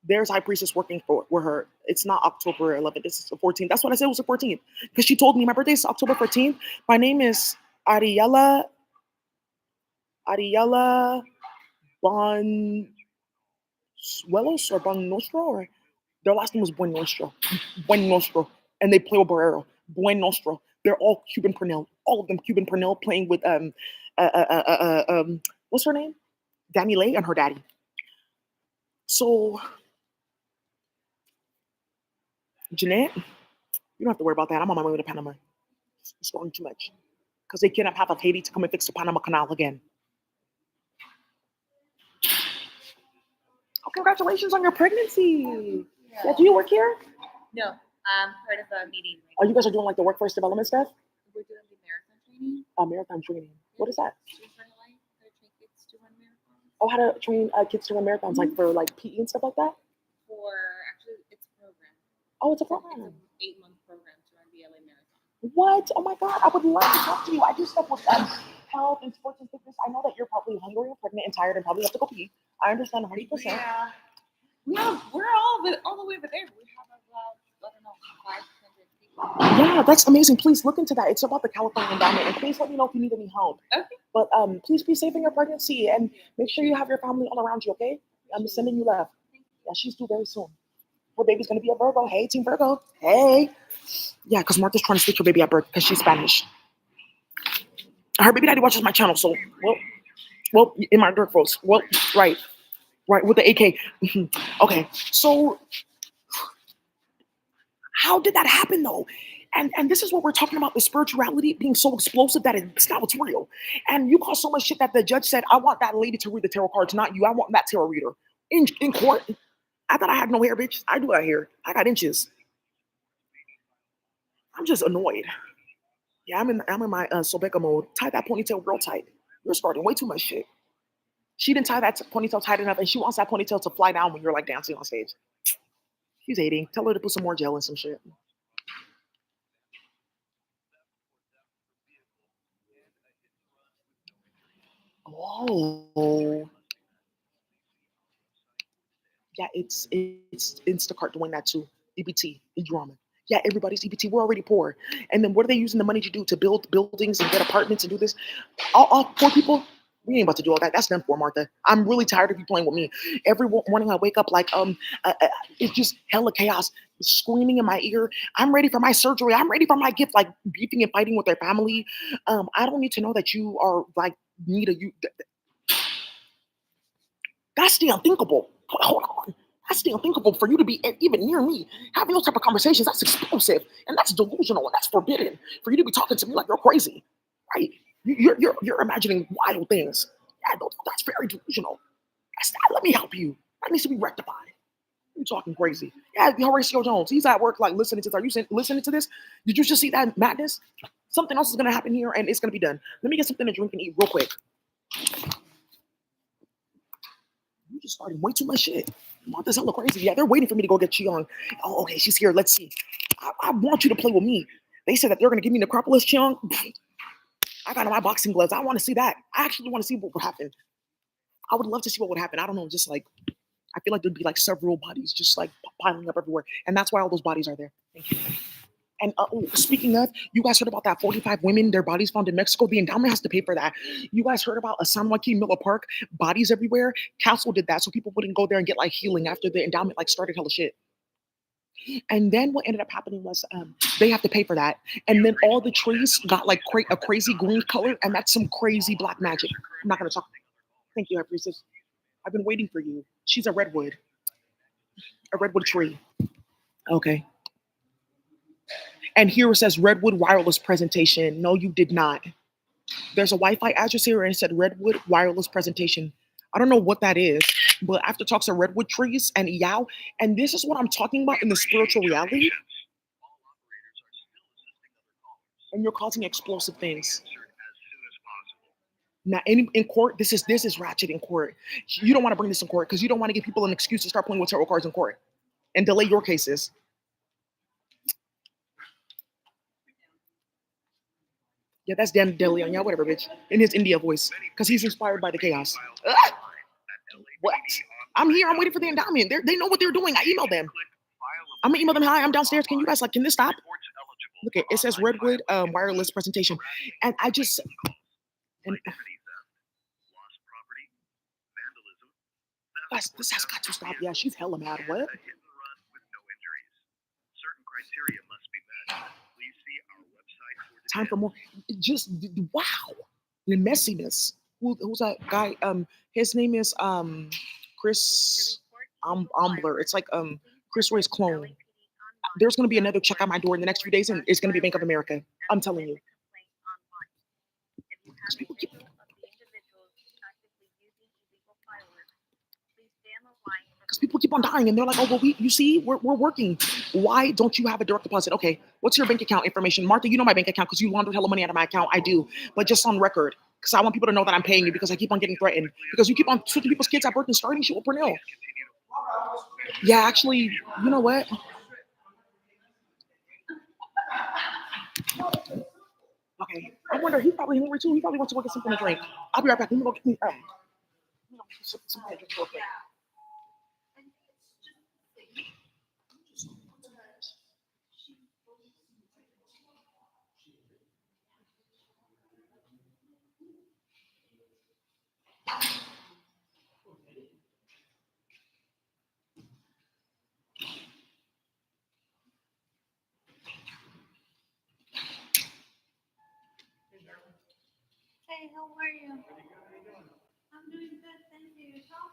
There's High Priestess working for her. It's not October 11th. It's the 14th. That's what I said. It was the 14th because she told me my birthday is October 14th. My name is Ariella Bonsuelos or Bon Nostro, or their last name was Buen Nostro. Buen Nostro. And they play with Barrero. Buen Nostro. They're all Cuban Pernell. All of them Cuban Pernell playing with what's her name? Danny Lay and her daddy. So Jeanette, you don't have to worry about that. I'm on my way to Panama. It's going too much. Because they cannot have Haiti to come and fix the Panama Canal again. Oh, congratulations on your pregnancy. Yeah, do you work here? No, I'm part of a meeting Oh, right you guys are doing like the workforce development stuff? now. We're doing the marathon training. Marathon training. What is that? Streets Run Life, how to train kids to run marathons. Oh, how to train kids to run marathons, like for like PE and stuff like that? For actually, it's a program. Oh, it's a It's program. an 8-month program to run the LA Marathon. What? Oh my God, I would love to talk to you. I do stuff with health and sports and fitness. I know that you're probably hungry and pregnant and tired and probably have to go pee. I understand 100%. Yeah. We're all the way over there. We have about, I don't know, 500 people. Yeah, that's amazing. Please look into that. It's about the California Endowment, and please let me know if you need any help. Okay. But please be safe in your pregnancy and make sure you have your family all around you. Okay? I'm sending you love. Yeah, she's due very soon. Her baby's gonna be a Virgo. Hey, Team Virgo. Hey. Yeah, because Martha's trying to stitch her baby at birth because she's Spanish. Her baby daddy watches my channel, so well, in my dirt folks. Well, right, with the AK. Okay, so how did that happen though? And this is what we're talking about: the spirituality being so explosive that it's not what's real. And you cause so much shit that the judge said, "I want that lady to read the tarot cards, not you. I want that tarot reader in court." I thought I had no hair, bitch. I do have hair. I got inches. I'm just annoyed. Yeah, I'm in my Sobeka mode. Tie that ponytail real tight. You're starting way too much shit. She didn't tie that ponytail tight enough, and she wants that ponytail to fly down when you're like dancing on stage. She's hating. Tell her to put some more gel in some shit. Oh, yeah, it's Instacart doing that too. EBT, e-drama. Yeah, everybody's EBT. We're already poor, and then what are they using the money to do? To build buildings and get apartments and do this? All poor people. We ain't about to do all that. That's done for, Martha. I'm really tired of you playing with me. Every morning I wake up like it's just hella chaos, screaming in my ear. I'm ready for my surgery. I'm ready for my gift. Like beefing and fighting with their family. I don't need to know that you are like need a you. That's the unthinkable. Hold on. That's the unthinkable for you to be even near me. Having those type of conversations, that's explosive and that's delusional and that's forbidden. For you to be talking to me like you're crazy, right? You're imagining wild things. Yeah, that's very delusional. Let me help you. That needs to be rectified. You're talking crazy. Yeah, Horatio Jones, he's at work like listening to this. Are you listening to this? Did you just see that madness? Something else is going to happen here and it's going to be done. Let me get something to drink and eat real quick. You just started way too much shit. Martha's hella crazy. Yeah, they're waiting for me to go get Cheong. Oh, okay, she's here. Let's see. I want you to play with me. They said that they're going to give me Necropolis Cheong. I got on my boxing gloves. I want to see that. I actually want to see what would happen. I would love to see what would happen. I don't know, just like, I feel like there'd be like several bodies just like piling up everywhere. And that's why all those bodies are there. Thank you. And speaking of, you guys heard about that 45 women, their bodies found in Mexico? The endowment has to pay for that. You guys heard about a San Joaquin Miller Park, bodies everywhere? Council did that so people wouldn't go there and get like healing after the endowment like started hella shit. And then what ended up happening was they have to pay for that. And then all the trees got like a crazy green color, and that's some crazy black magic. I'm not going to talk. Thank you, High Priestess. I've been waiting for you. She's a redwood tree. Okay. And here it says Redwood wireless presentation. No, you did not. There's a Wi-Fi address here and it said Redwood wireless presentation. I don't know what that is, but after talks of redwood trees and Yao, and this is what I'm talking about in the spiritual reality. And you're causing explosive things. Now, in court, this is ratchet in court. You don't want to bring this in court because you don't want to give people an excuse to start playing with tarot cards in court and delay your cases. Yeah, that's Dan DeLeon. Yeah, whatever, bitch. In his India voice, because he's inspired by the chaos. What? I'm here. I'm waiting for the endowment. They know what they're doing. I emailed them. I'm gonna email them. Hi, I'm downstairs. Can you guys can this stop? Look, it says Redwood wireless presentation, and I just and this has got to stop. Yeah, she's hella mad. What? Time for more. Just wow, the messiness. Who's that guy? His name is Chris Ambler. It's like Chris Ray's clone. There's gonna be another check on my door in the next few days, and it's gonna be Bank of America. I'm telling you. Because people keep on dying and they're like, oh, well, you see, we're working. Why don't you have a direct deposit? Okay, what's your bank account information? Martha, you know my bank account because you laundered hella money out of my account. I do, but just on record. Because I want people to know that I'm paying you because I keep on getting threatened. Because you keep on switching people's kids at birth and starting shit with Pernell. Yeah, actually, you know what? Okay, I wonder, he's probably hungry too. He probably wants to go get something to drink. I'll be right back. Let me go get me, something to drink real quick. Hey, how are you? I'm doing good, thank you. Yourself?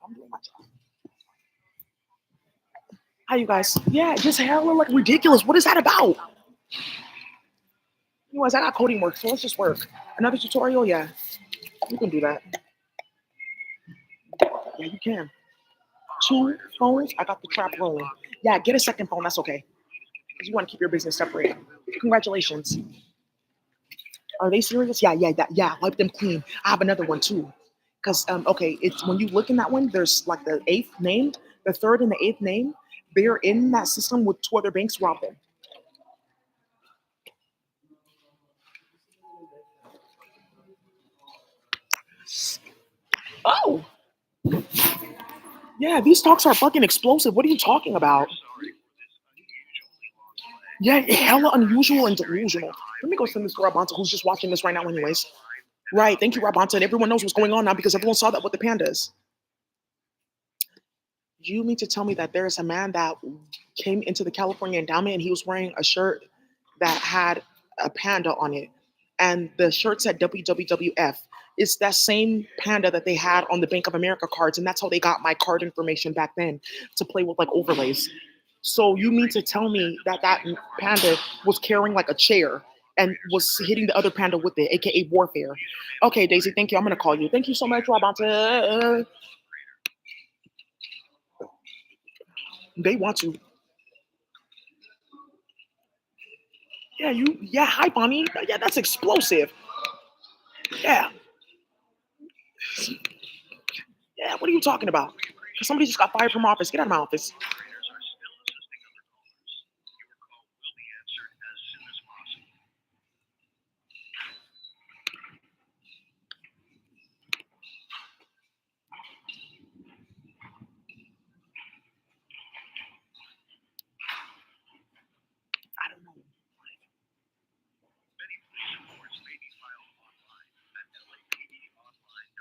I'm doing my job. Hi, you guys. Yeah, just hella like ridiculous. What is that about? Anyways, I got coding work, so let's just work. Another tutorial? Yeah, you can do that. Yeah, you can. Two phones, I got the trap rolling. Yeah, get a second phone, that's okay. Because you want to keep your business separate. Congratulations. Are they serious? Yeah, yeah, wipe them clean. I have another one too. Because okay, it's when you look in that one, there's like the eighth name, the third and the eighth name. They're in that system with two other banks, rob them. Oh, yeah, these talks are fucking explosive. What are you talking about? Yeah, hella unusual and delusional. Let me go send this to Rabanta, who's just watching this right now, anyways. Right, thank you, Rabanta. And everyone knows what's going on now because everyone saw that with the pandas. You mean to tell me that there is a man that came into the California endowment and he was wearing a shirt that had a panda on it, and the shirt said WWWF? It's that same panda that they had on the Bank of America cards, and that's how they got my card information back then to play with like overlays. So you mean to tell me that that panda was carrying like a chair and was hitting the other panda with it, aka warfare? Okay, Daisy, thank you. I'm gonna call you. Thank you so much, Rabanta. They want to. Yeah, yeah, hi, Bonnie. Yeah, that's explosive. Yeah, yeah, what are you talking about? Somebody just got fired from office. Get out of my office. I don't know. Many police reports may be filed online at lapdonline.org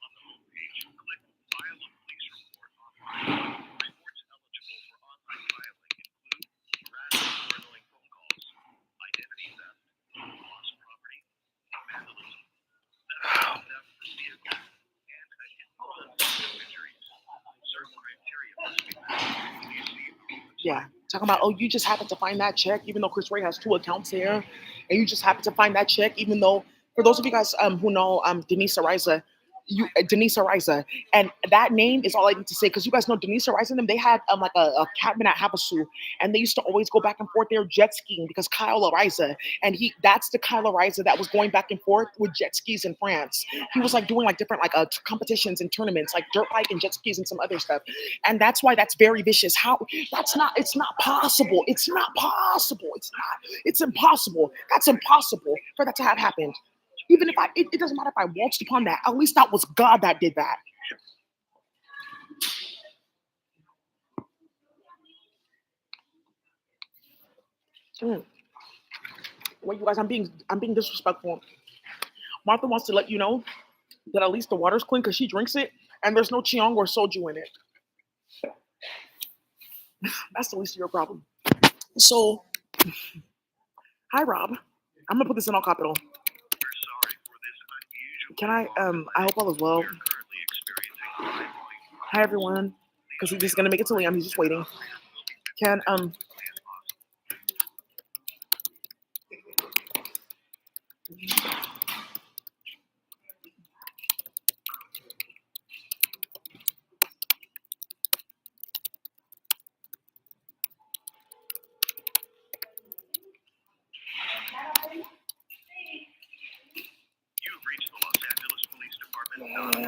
on the Yeah, talking about, oh, you just happen to find that check, even though Chris Ray has two accounts here, and you just happen to find that check, even though, for those of you guys who know Denise Ariza, Denise Ariza, and that name is all I need to say because you guys know Denise Ariza and them. They had like a cabin at Havasu, and they used to always go back and forth there jet skiing because Kyle Ariza, and that's the Kyle Ariza that was going back and forth with jet skis in France. He was like doing like different like competitions and tournaments, like dirt bike and jet skis and some other stuff. And that's why that's very vicious. How it's not possible. It's not possible. It's impossible. That's impossible for that to have happened. Even if it doesn't matter if I waltzed upon that. At least that was God that did that. Mm. Well, you guys, I'm being disrespectful. Martha wants to let you know that at least the water's clean because she drinks it, and there's no chiong or soju in it. That's the least of your problem. So, hi Rob. I'm gonna put this in all capital. Can I hope all is well. Hi everyone. Because he's just gonna make it to Liam. He's just waiting. Can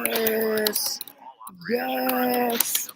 Yes. Yes.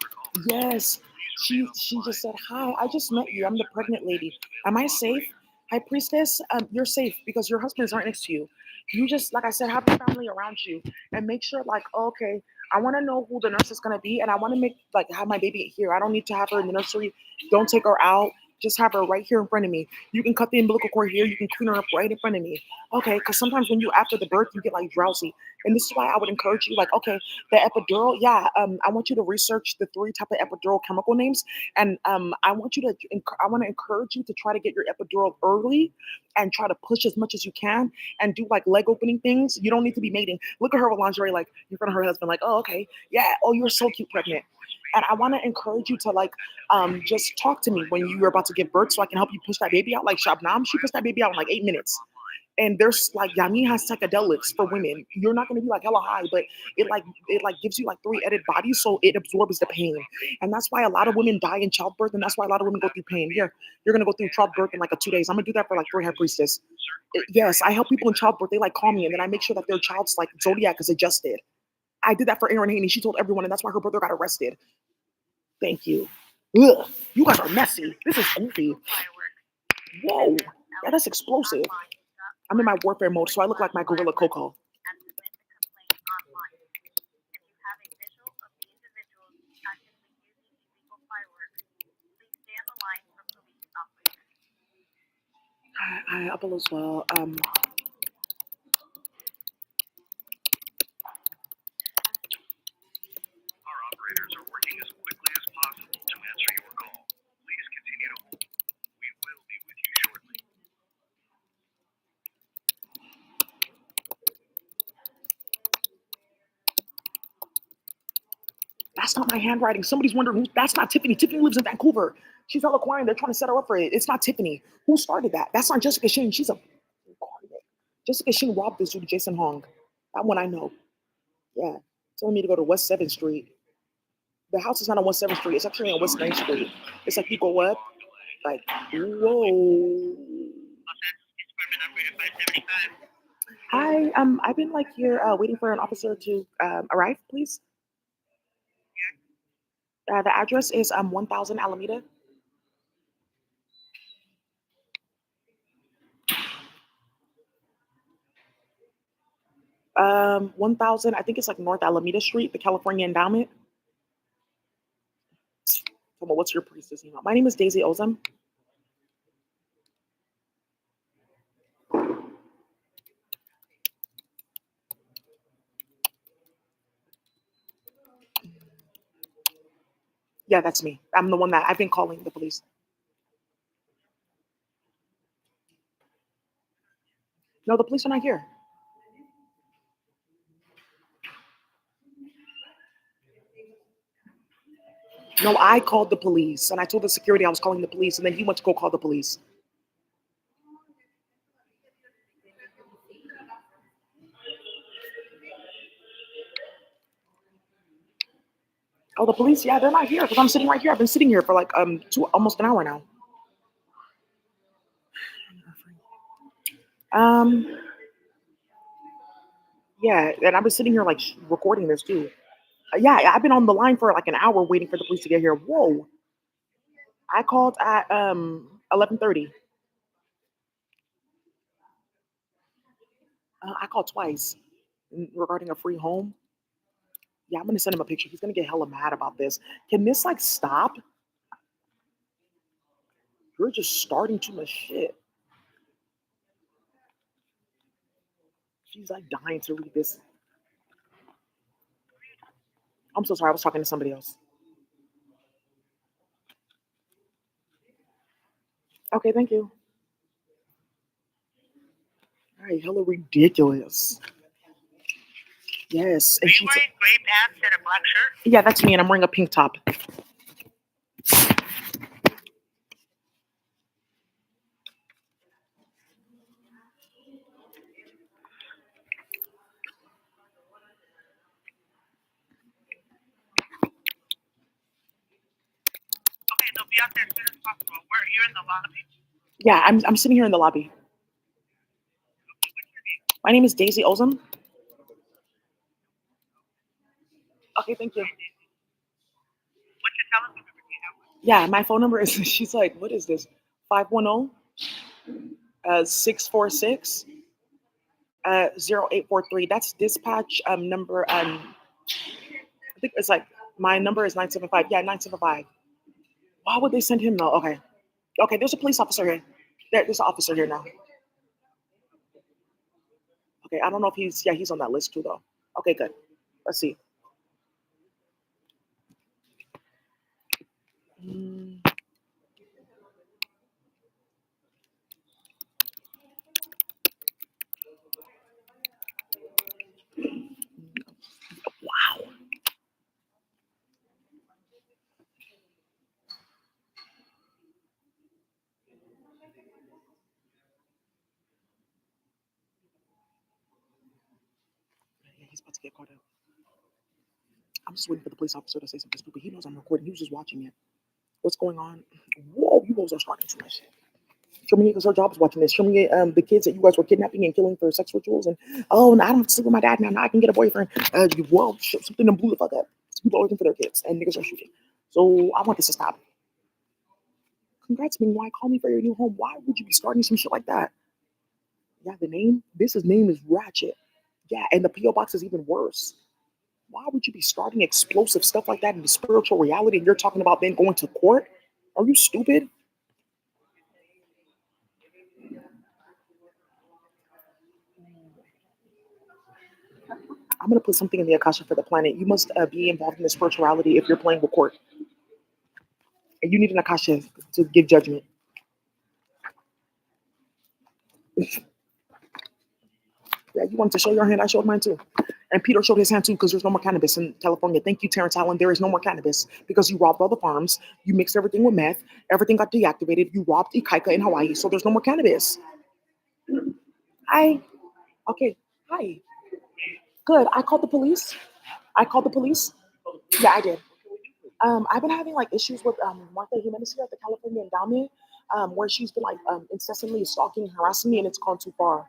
Yes. She just said, "Hi, I just met you. I'm the pregnant lady. Am I safe? High priestess, you're safe because your husband's right next to you. You just, like I said, have your family around you and make sure, like, okay, I want to know who the nurse is gonna be, and I want to make like have my baby here. I don't need to have her in the nursery. Don't take her out. Just have her right here in front of me. You can cut the umbilical cord here. You can clean her up right in front of me. Okay, because sometimes when you after the birth, you get like drowsy, and this is why I would encourage you, like, okay, the epidural, yeah, I want you to research the three type of epidural chemical names, and I want you to, I want to encourage you to try to get your epidural early, and try to push as much as you can, and do like leg opening things. You don't need to be mating. Look at her with lingerie, like in front of her husband, like, oh, okay, yeah, oh, you're so cute, pregnant. And I want to encourage you to like just talk to me when you're about to give birth so I can help you push that baby out. Like Shabnam, she pushed that baby out in like 8 minutes. And there's like Yami has psychedelics for women. You're not gonna be like hella high, but it like gives you like three edit bodies so it absorbs the pain. And that's why a lot of women die in childbirth, and that's why a lot of women go through pain. Here, you're gonna go through childbirth in like 2 days. I'm gonna do that for like 3 high priestess. Yes, I help people in childbirth. They like call me, and then I make sure that their child's like zodiac is adjusted. I did that for Erin Haney. She told everyone, and that's why her brother got arrested. Thank you. Ugh, you guys are messy. This is goofy. Whoa, yeah, that's explosive. I'm in my warfare mode, so I look like my gorilla Coco. I up as well. Our operators are working as quickly as possible to answer your call. Please continue to hold. We will be with you shortly. That's not my handwriting. Somebody's wondering who. That's not Tiffany. Tiffany lives in Vancouver. She's hella quiet. They're trying to set her up for it. It's not Tiffany. Who started that? That's not Jessica Shin. She's a Jessica Shin robbed this dude, Jason Hong. That one I know. Yeah, telling me to go to West 7th Street. The house is not on West 7th Street. It's actually on West 9th Street. It's like you go up, like whoa. Hi, I've been like here waiting for an officer to arrive, please. The address is 1000 Alameda. 1000. I think it's like North Alameda Street, the California Endowment. Come on, what's your priestess email? My name is Daisy Ozem. Yeah, that's me. I'm the one that I've been calling the police. No, the police are not here. No, I called the police and I told the security I was calling the police, and then he went to go call the police. Oh, the police? Yeah, they're not here because I'm sitting right here. I've been sitting here for like almost an hour now. Um, yeah, and I've been sitting here like recording this too. Yeah, I've been on the line for like an hour waiting for the police to get here. Whoa! I called at 11:30. I called twice regarding a free home. Yeah, I'm gonna send him a picture. He's gonna get hella mad about this. Can this like stop? You're just starting too much shit. She's like dying to read this. I'm so sorry. I was talking to somebody else. Okay, thank you. All right, hella ridiculous. Yes, Are and you she's wearing gray pants and a black shirt? yeah, that's me, and I'm wearing a pink top. Okay, they'll be out there as soon as possible. Where you're in the lobby? Yeah, I'm sitting here in the lobby. My name is Daisy Ozum. Okay, thank you. What's your telephone number? Do you have one? Yeah, my phone number is. She's like, what is this? 510 646 0843. That's dispatch number. I think it's like my number is 975. Yeah, 975. Why would they send him though? Okay. Okay, there's a police officer here. There's an officer here now. Okay, I don't know if he's on that list too though. Okay, good. Let's see. Mm, wow. Yeah, he's about to get caught up. I'm just waiting for the police officer to say something stupid. He knows I'm recording. He was just watching it. What's going on? Whoa, you guys are starting too much. Show me because her job is watching this. Show me the kids that you guys were kidnapping and killing for sex rituals. And oh, now I don't have to sleep with my dad now. Now I can get a boyfriend. Whoa, something that blew the fuck up. People are looking for their kids and niggas are shooting. So I want this to stop. Congrats, Ming. Why call me for your new home? Why would you be starting some shit like that? Yeah, the name. Name is Ratchet. Yeah, and the PO box is even worse. Why would you be starting explosive stuff like that in the spiritual reality? And you're talking about then going to court? Are you stupid? I'm gonna put something in the Akasha for the planet. You must be involved in the spirituality if you're playing with court, and you need an Akasha to give judgment. Yeah, you wanted to show your hand. I showed mine too, and Peter showed his hand too because there's no more cannabis in California. Thank you, Terrence Allen. There is no more cannabis because you robbed all the farms. You mixed everything with meth. Everything got deactivated. You robbed Ikaika in Hawaii, so there's no more cannabis. Hi. Okay. Hi. Good. I called the police. I called the police. Yeah, I did. I've been having like issues with Martha Jimenez here at the California Endowment, where she's been like incessantly stalking and harassing me, and it's gone too far.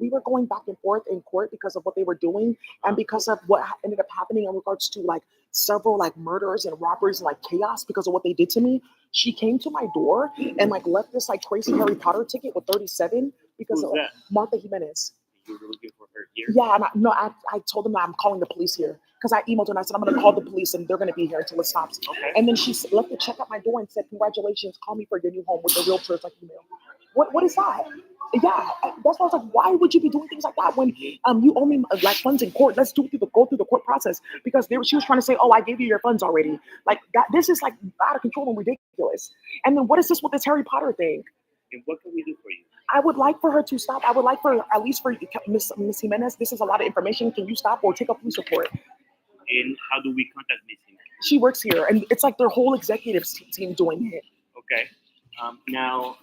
We were going back and forth in court because of what they were doing, and because of what ended up happening in regards to like several like murders and robberies and like chaos because of what they did to me. She came to my door and like left this like crazy Harry Potter ticket with 37 because Who's of that? Martha Jimenez. You were looking for her here? Yeah, and I told them that I'm calling the police here because I emailed her and I said I'm going to call the police and they're going to be here until it stops. Okay. And then she left the check at my door and said, "Congratulations, call me for your new home with the realtor's like email." What is that? Yeah, that's why I was like, why would you be doing things like that when you owe me like funds in court? Let's go through the court process because she was trying to say, "Oh, I gave you your funds already." Like that, this is like out of control and ridiculous. And then what is this with this Harry Potter thing? And what can we do for you? I would like for her to stop. I would like for at least for Miss Jimenez. This is a lot of information. Can you stop or take a police report? And how do we contact Miss Jimenez? She works here, and it's like their whole executive team doing it. Okay. Now,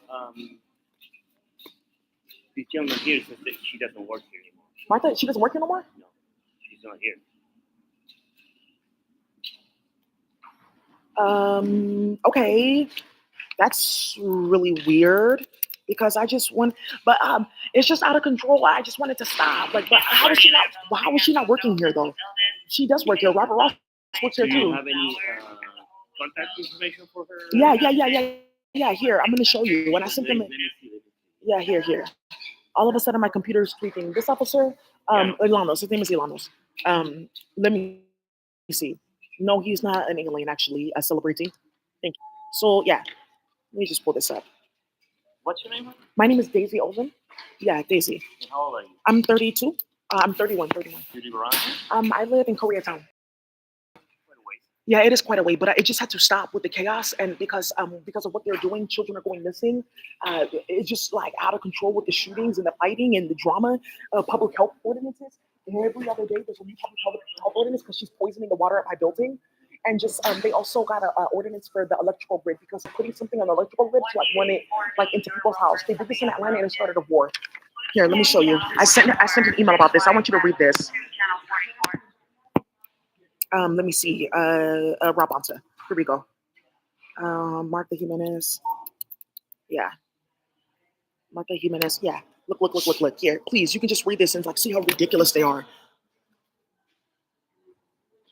the gentleman here says that she doesn't work here anymore. Martha, she doesn't work here no more? No, she's not here. Okay. That's really weird because I just want, but it's just out of control. I just wanted to stop. Like, but how is she not? How is she not working here though? She does work here. Robert Ross works here Do you too. have any contact information for her? Yeah. Here, I'm gonna show you. When I sent them, Let me see. yeah, here. All of a sudden, my computer is tweaking. This officer, Ilanos. His name is Ilanos. Let me see. No, he's not an alien. Actually, a celebrity. Thank you. So yeah, let me just pull this up. What's your name? My name is Daisy Olden. Yeah, Daisy. And how old are you? I'm 32. I'm 31. Do you live around here? I live in Koreatown. Quite a ways. Yeah, it is quite a way, but it just had to stop with the chaos, and because of what they're doing, children are going missing. It's just like out of control with the shootings and the fighting and the drama. Public health ordinances. Every other day, there's a new public health ordinance because she's poisoning the water at my building. And just they also got an ordinance for the electrical grid because putting something on the electrical grid to like run it like into people's house. They did this in Atlanta and it started a war. Here, let me show you. I sent an email about this. I want you to read this. Let me see. Rob Bonta. Here we go. Martha Jimenez. Yeah. Martha Jimenez. Yeah. Look. Here, please. You can just read this and like see how ridiculous they are.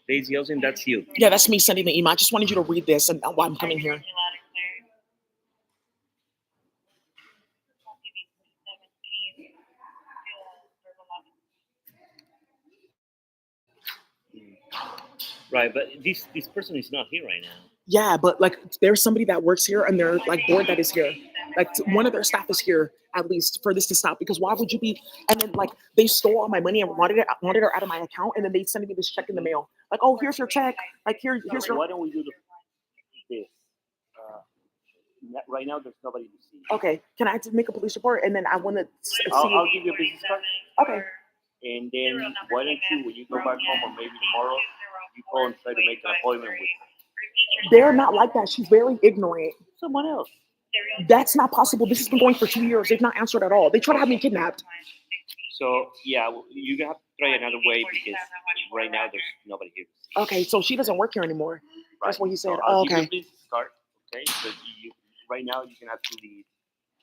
Daisy Olsen, that's you. Yeah, that's me sending the email. I just wanted you to read this and why I'm coming here. Right, but this person is not here right now. Yeah, but like there's somebody that works here and they're like board that is here. Like one of their staff is here at least for this to stop because why would you be? And then like they stole all my money and wanted it out of my account and then they sent me this check in the mail. Like, oh, here's your check. Like here's your. Why don't we do this? Right now, there's nobody to see. Okay, can I make a police report and then I want to see? I'll give you a business card. Okay. And then why don't you, when you go back home or maybe tomorrow, you call and try to make an appointment with They're not like that. She's very ignorant. someone else. That's not possible. This has been going for 2 years. They've not answered at all. They try to have me kidnapped. So yeah, you have to try another way because right now there's nobody here. Okay, so she doesn't work here anymore. That's what he said. So I'll give you Okay. a business card. Okay, so right now you can have to leave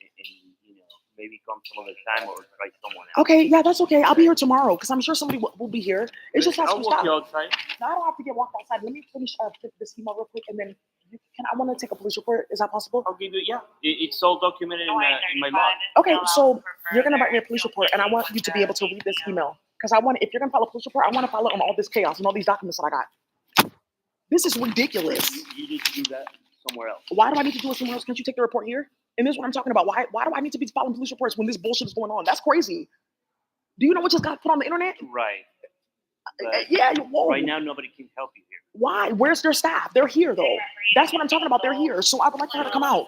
and maybe come some other time or try someone else. Okay, yeah, that's okay. I'll be here tomorrow because I'm sure somebody will be here. It just has I'll to walk stop. you outside. No, I don't have to get walked outside. Let me finish this email real quick, and then I want to take a police report. Is that possible? I'll give you. Yeah, it's all documented in my log. Okay, so you're gonna write me a police report, and I want you to be able to read this email because if you're gonna file a police report, I want to file it on all this chaos and all these documents that I got. This is ridiculous. You need to do that somewhere else. Why do I need to do it somewhere else? Can't you take the report here? And this is what I'm talking about. Why do I need to be filing police reports when this bullshit is going on? That's crazy. Do you know what just got put on the internet? Right. But Yeah. Whoa. right now, nobody can help you here. Why? Where's their staff? They're here though. That's what I'm talking about. They're here. So I would like for her to come out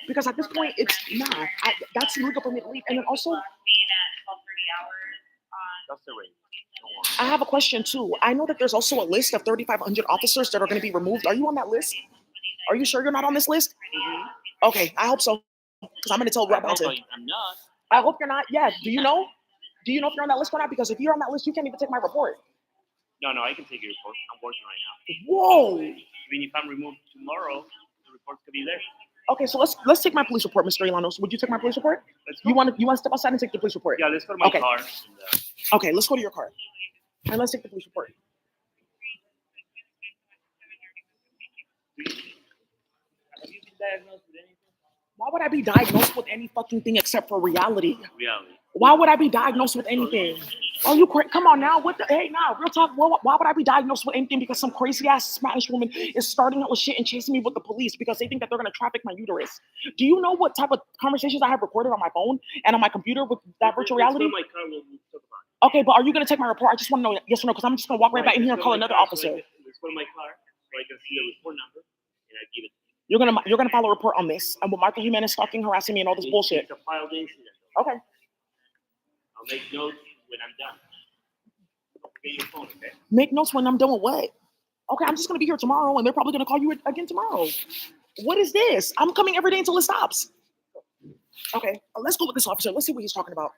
because at this point, it's that's illegal for me to leave. And then also, That's the rate. I have a question too. I know that there's also a list of 3,500 officers that are going to be removed. Are you on that list? Are you sure you're not on this list? Okay, I hope so. Because I'm going to tell Rob I'm to. not. I hope you're not. Yeah. Do you know? Do you know if you're on that list or not? Because if you're on that list, you can't even take my report. No, I can take your report. I'm working right now. Whoa. I mean, if I'm removed tomorrow, the report's gonna be there. Okay, so let's take my police report, Mr. Ilanos. Would you take my police report? Let's go. You want to step outside and take the police report? Yeah, let's go to my Okay. car. Okay, let's go to your car. And let's take the police report. Have you been diagnosed with anything? Why would I be diagnosed with any fucking thing except for reality? Reality. Why would I be diagnosed with anything? Oh, you crazy? Come on now. What the? Hey, now, real talk. Why would I be diagnosed with anything? Because some crazy ass Spanish woman is starting out with shit and chasing me with the police because they think that they're gonna traffic my uterus. Do you know what type of conversations I have recorded on my phone and on my computer with that virtual reality? Let's go to my car. We'll talk about it. Okay, but are you gonna take my report? I just want to know yes or no because I'm just gonna walk right back in here and call another officer. Let's go to my car so I can see the report number and I give it. You're gonna file a report on this and with Martha Jimenez stalking, harassing me, and all this bullshit. It's a filed incident. Okay. I'll make notes when I'm done. Get your phone, okay? Make notes when I'm done with what? Okay, I'm just gonna be here tomorrow, and they're probably gonna call you again tomorrow. What is this? I'm coming every day until it stops. Okay, let's go with this officer. Let's see what he's talking about.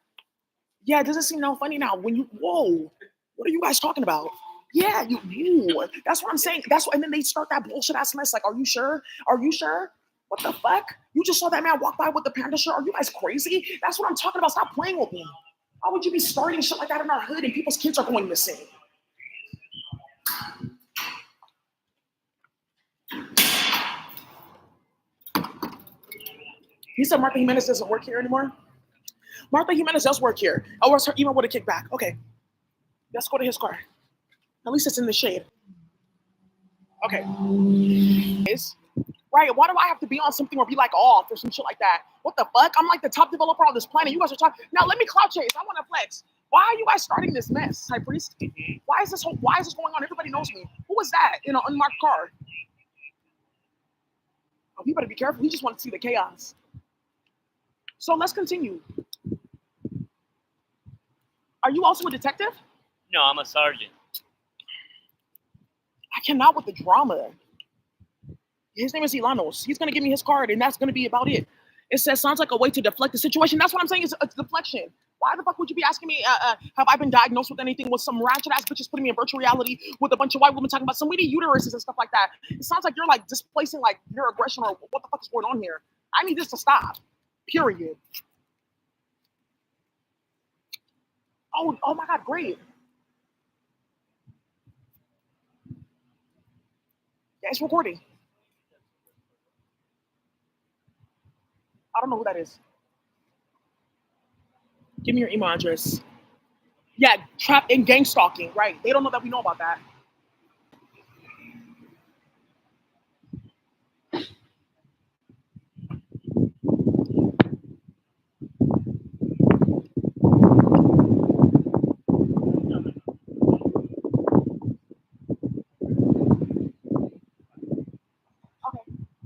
Yeah, it doesn't seem no funny now. When you whoa, what are you guys talking about? Yeah, you. That's what I'm saying. That's what, and then they start that bullshit ass mess. Like, are you sure? Are you sure? What the fuck? You just saw that man walk by with the panda shirt. Are you guys crazy? That's what I'm talking about. Stop playing with me. Why would you be starting shit like that in our hood and people's kids are going missing? He said Martha Jimenez doesn't work here anymore. Martha Jimenez does work here. Oh, her email would have kicked back. Okay, let's go to his car. At least it's in the shade. Okay. Right, why do I have to be on something or be like off or some shit like that? What the fuck? I'm like the top developer on this planet. You guys are talking. Now let me cloud chase. I want to flex. Why are you guys starting this mess, High Priest? Why is this going on? Everybody knows me. Who was that in an unmarked car? Oh, you better be careful. We just want to see the chaos. So let's continue. Are you also a detective? No, I'm a sergeant. I cannot with the drama. His name is Ilanos. He's going to give me his card, and that's going to be about it. It says, sounds like a way to deflect the situation. That's what I'm saying. It's a deflection. Why the fuck would you be asking me, have I been diagnosed with anything with some ratchet ass bitches putting me in virtual reality with a bunch of white women talking about some weedy uteruses and stuff like that? It sounds like you're like displacing like your aggression or what the fuck is going on here. I need this to stop. Period. Oh my God, great. Yeah, it's recording. I don't know who that is. Give me your email address. Yeah, trap and gang stalking, right? They don't know that we know about that.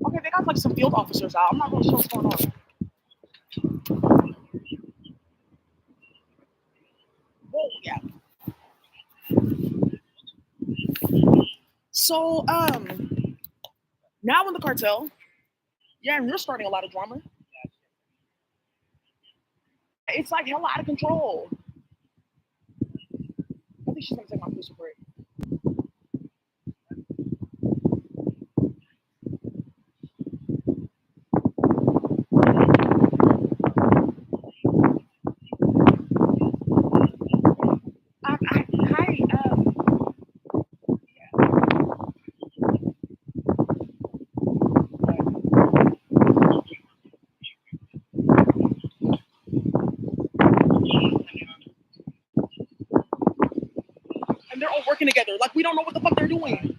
Okay, they got like some field officers out. I'm not really sure what's going on. Whoa, yeah. So, now in the cartel, yeah, and you're starting a lot of drama. It's like hella out of control. I think she's gonna take my police report. Hi, and they're all working together. Like we don't know what the fuck they're doing.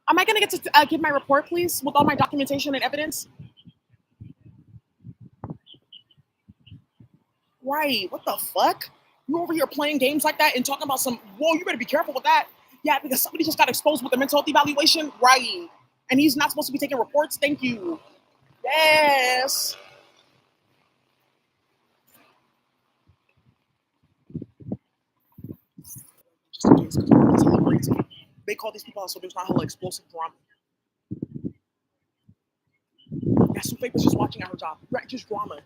Am I gonna get to give my report, please, with all my documentation and evidence? Right. What the fuck? You over here playing games like that and talking about some, whoa, you better be careful with that. Yeah, because somebody just got exposed with a mental health evaluation. Right. And he's not supposed to be taking reports. Thank you. Yes. Just in case, because it's hella crazy. They call these people out so there's not hella explosive drama. Yeah, Sufe was just watching at her job. Right, just drama.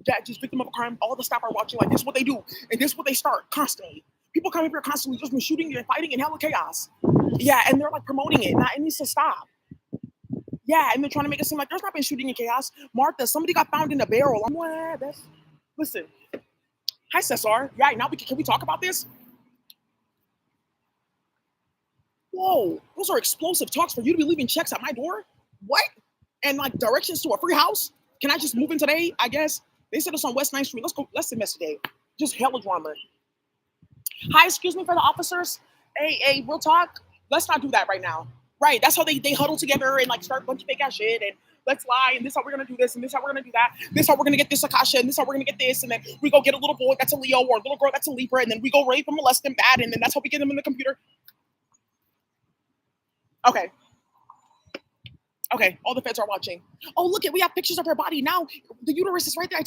Yeah, just victim of a crime. All the staff are watching like this is what they do. And this is what they start constantly. People come up here constantly just been shooting and fighting and hella chaos. Yeah, and they're like promoting it. Now it needs to stop. Yeah, and they're trying to make it seem like there's not been shooting and chaos. Martha, somebody got found in a barrel. I'm like, that's listen. Hi, Cesar. Yeah, now can we talk about this? Whoa, those are explosive talks for you to be leaving checks at my door. What? And like directions to a free house? Can I just move in today? I guess they said it's on West 9th Street. Let's go. Let's investigate. Just hella drama. Hi, excuse me for the officers. Hey, we'll talk. Let's not do that right now. Right, that's how they huddle together and like start a bunch of fake ass shit and let's lie and this is how we're gonna do this and this is how we're gonna do that. This is how we're gonna get this Akasha and this is how we're gonna get this and then we go get a little boy that's a Leo or a little girl that's a Libra and then we go rape and molest them bad and then that's how we get them in the computer. Okay. Okay, all the feds are watching. Oh, look we have pictures of her body now. The uterus is right there.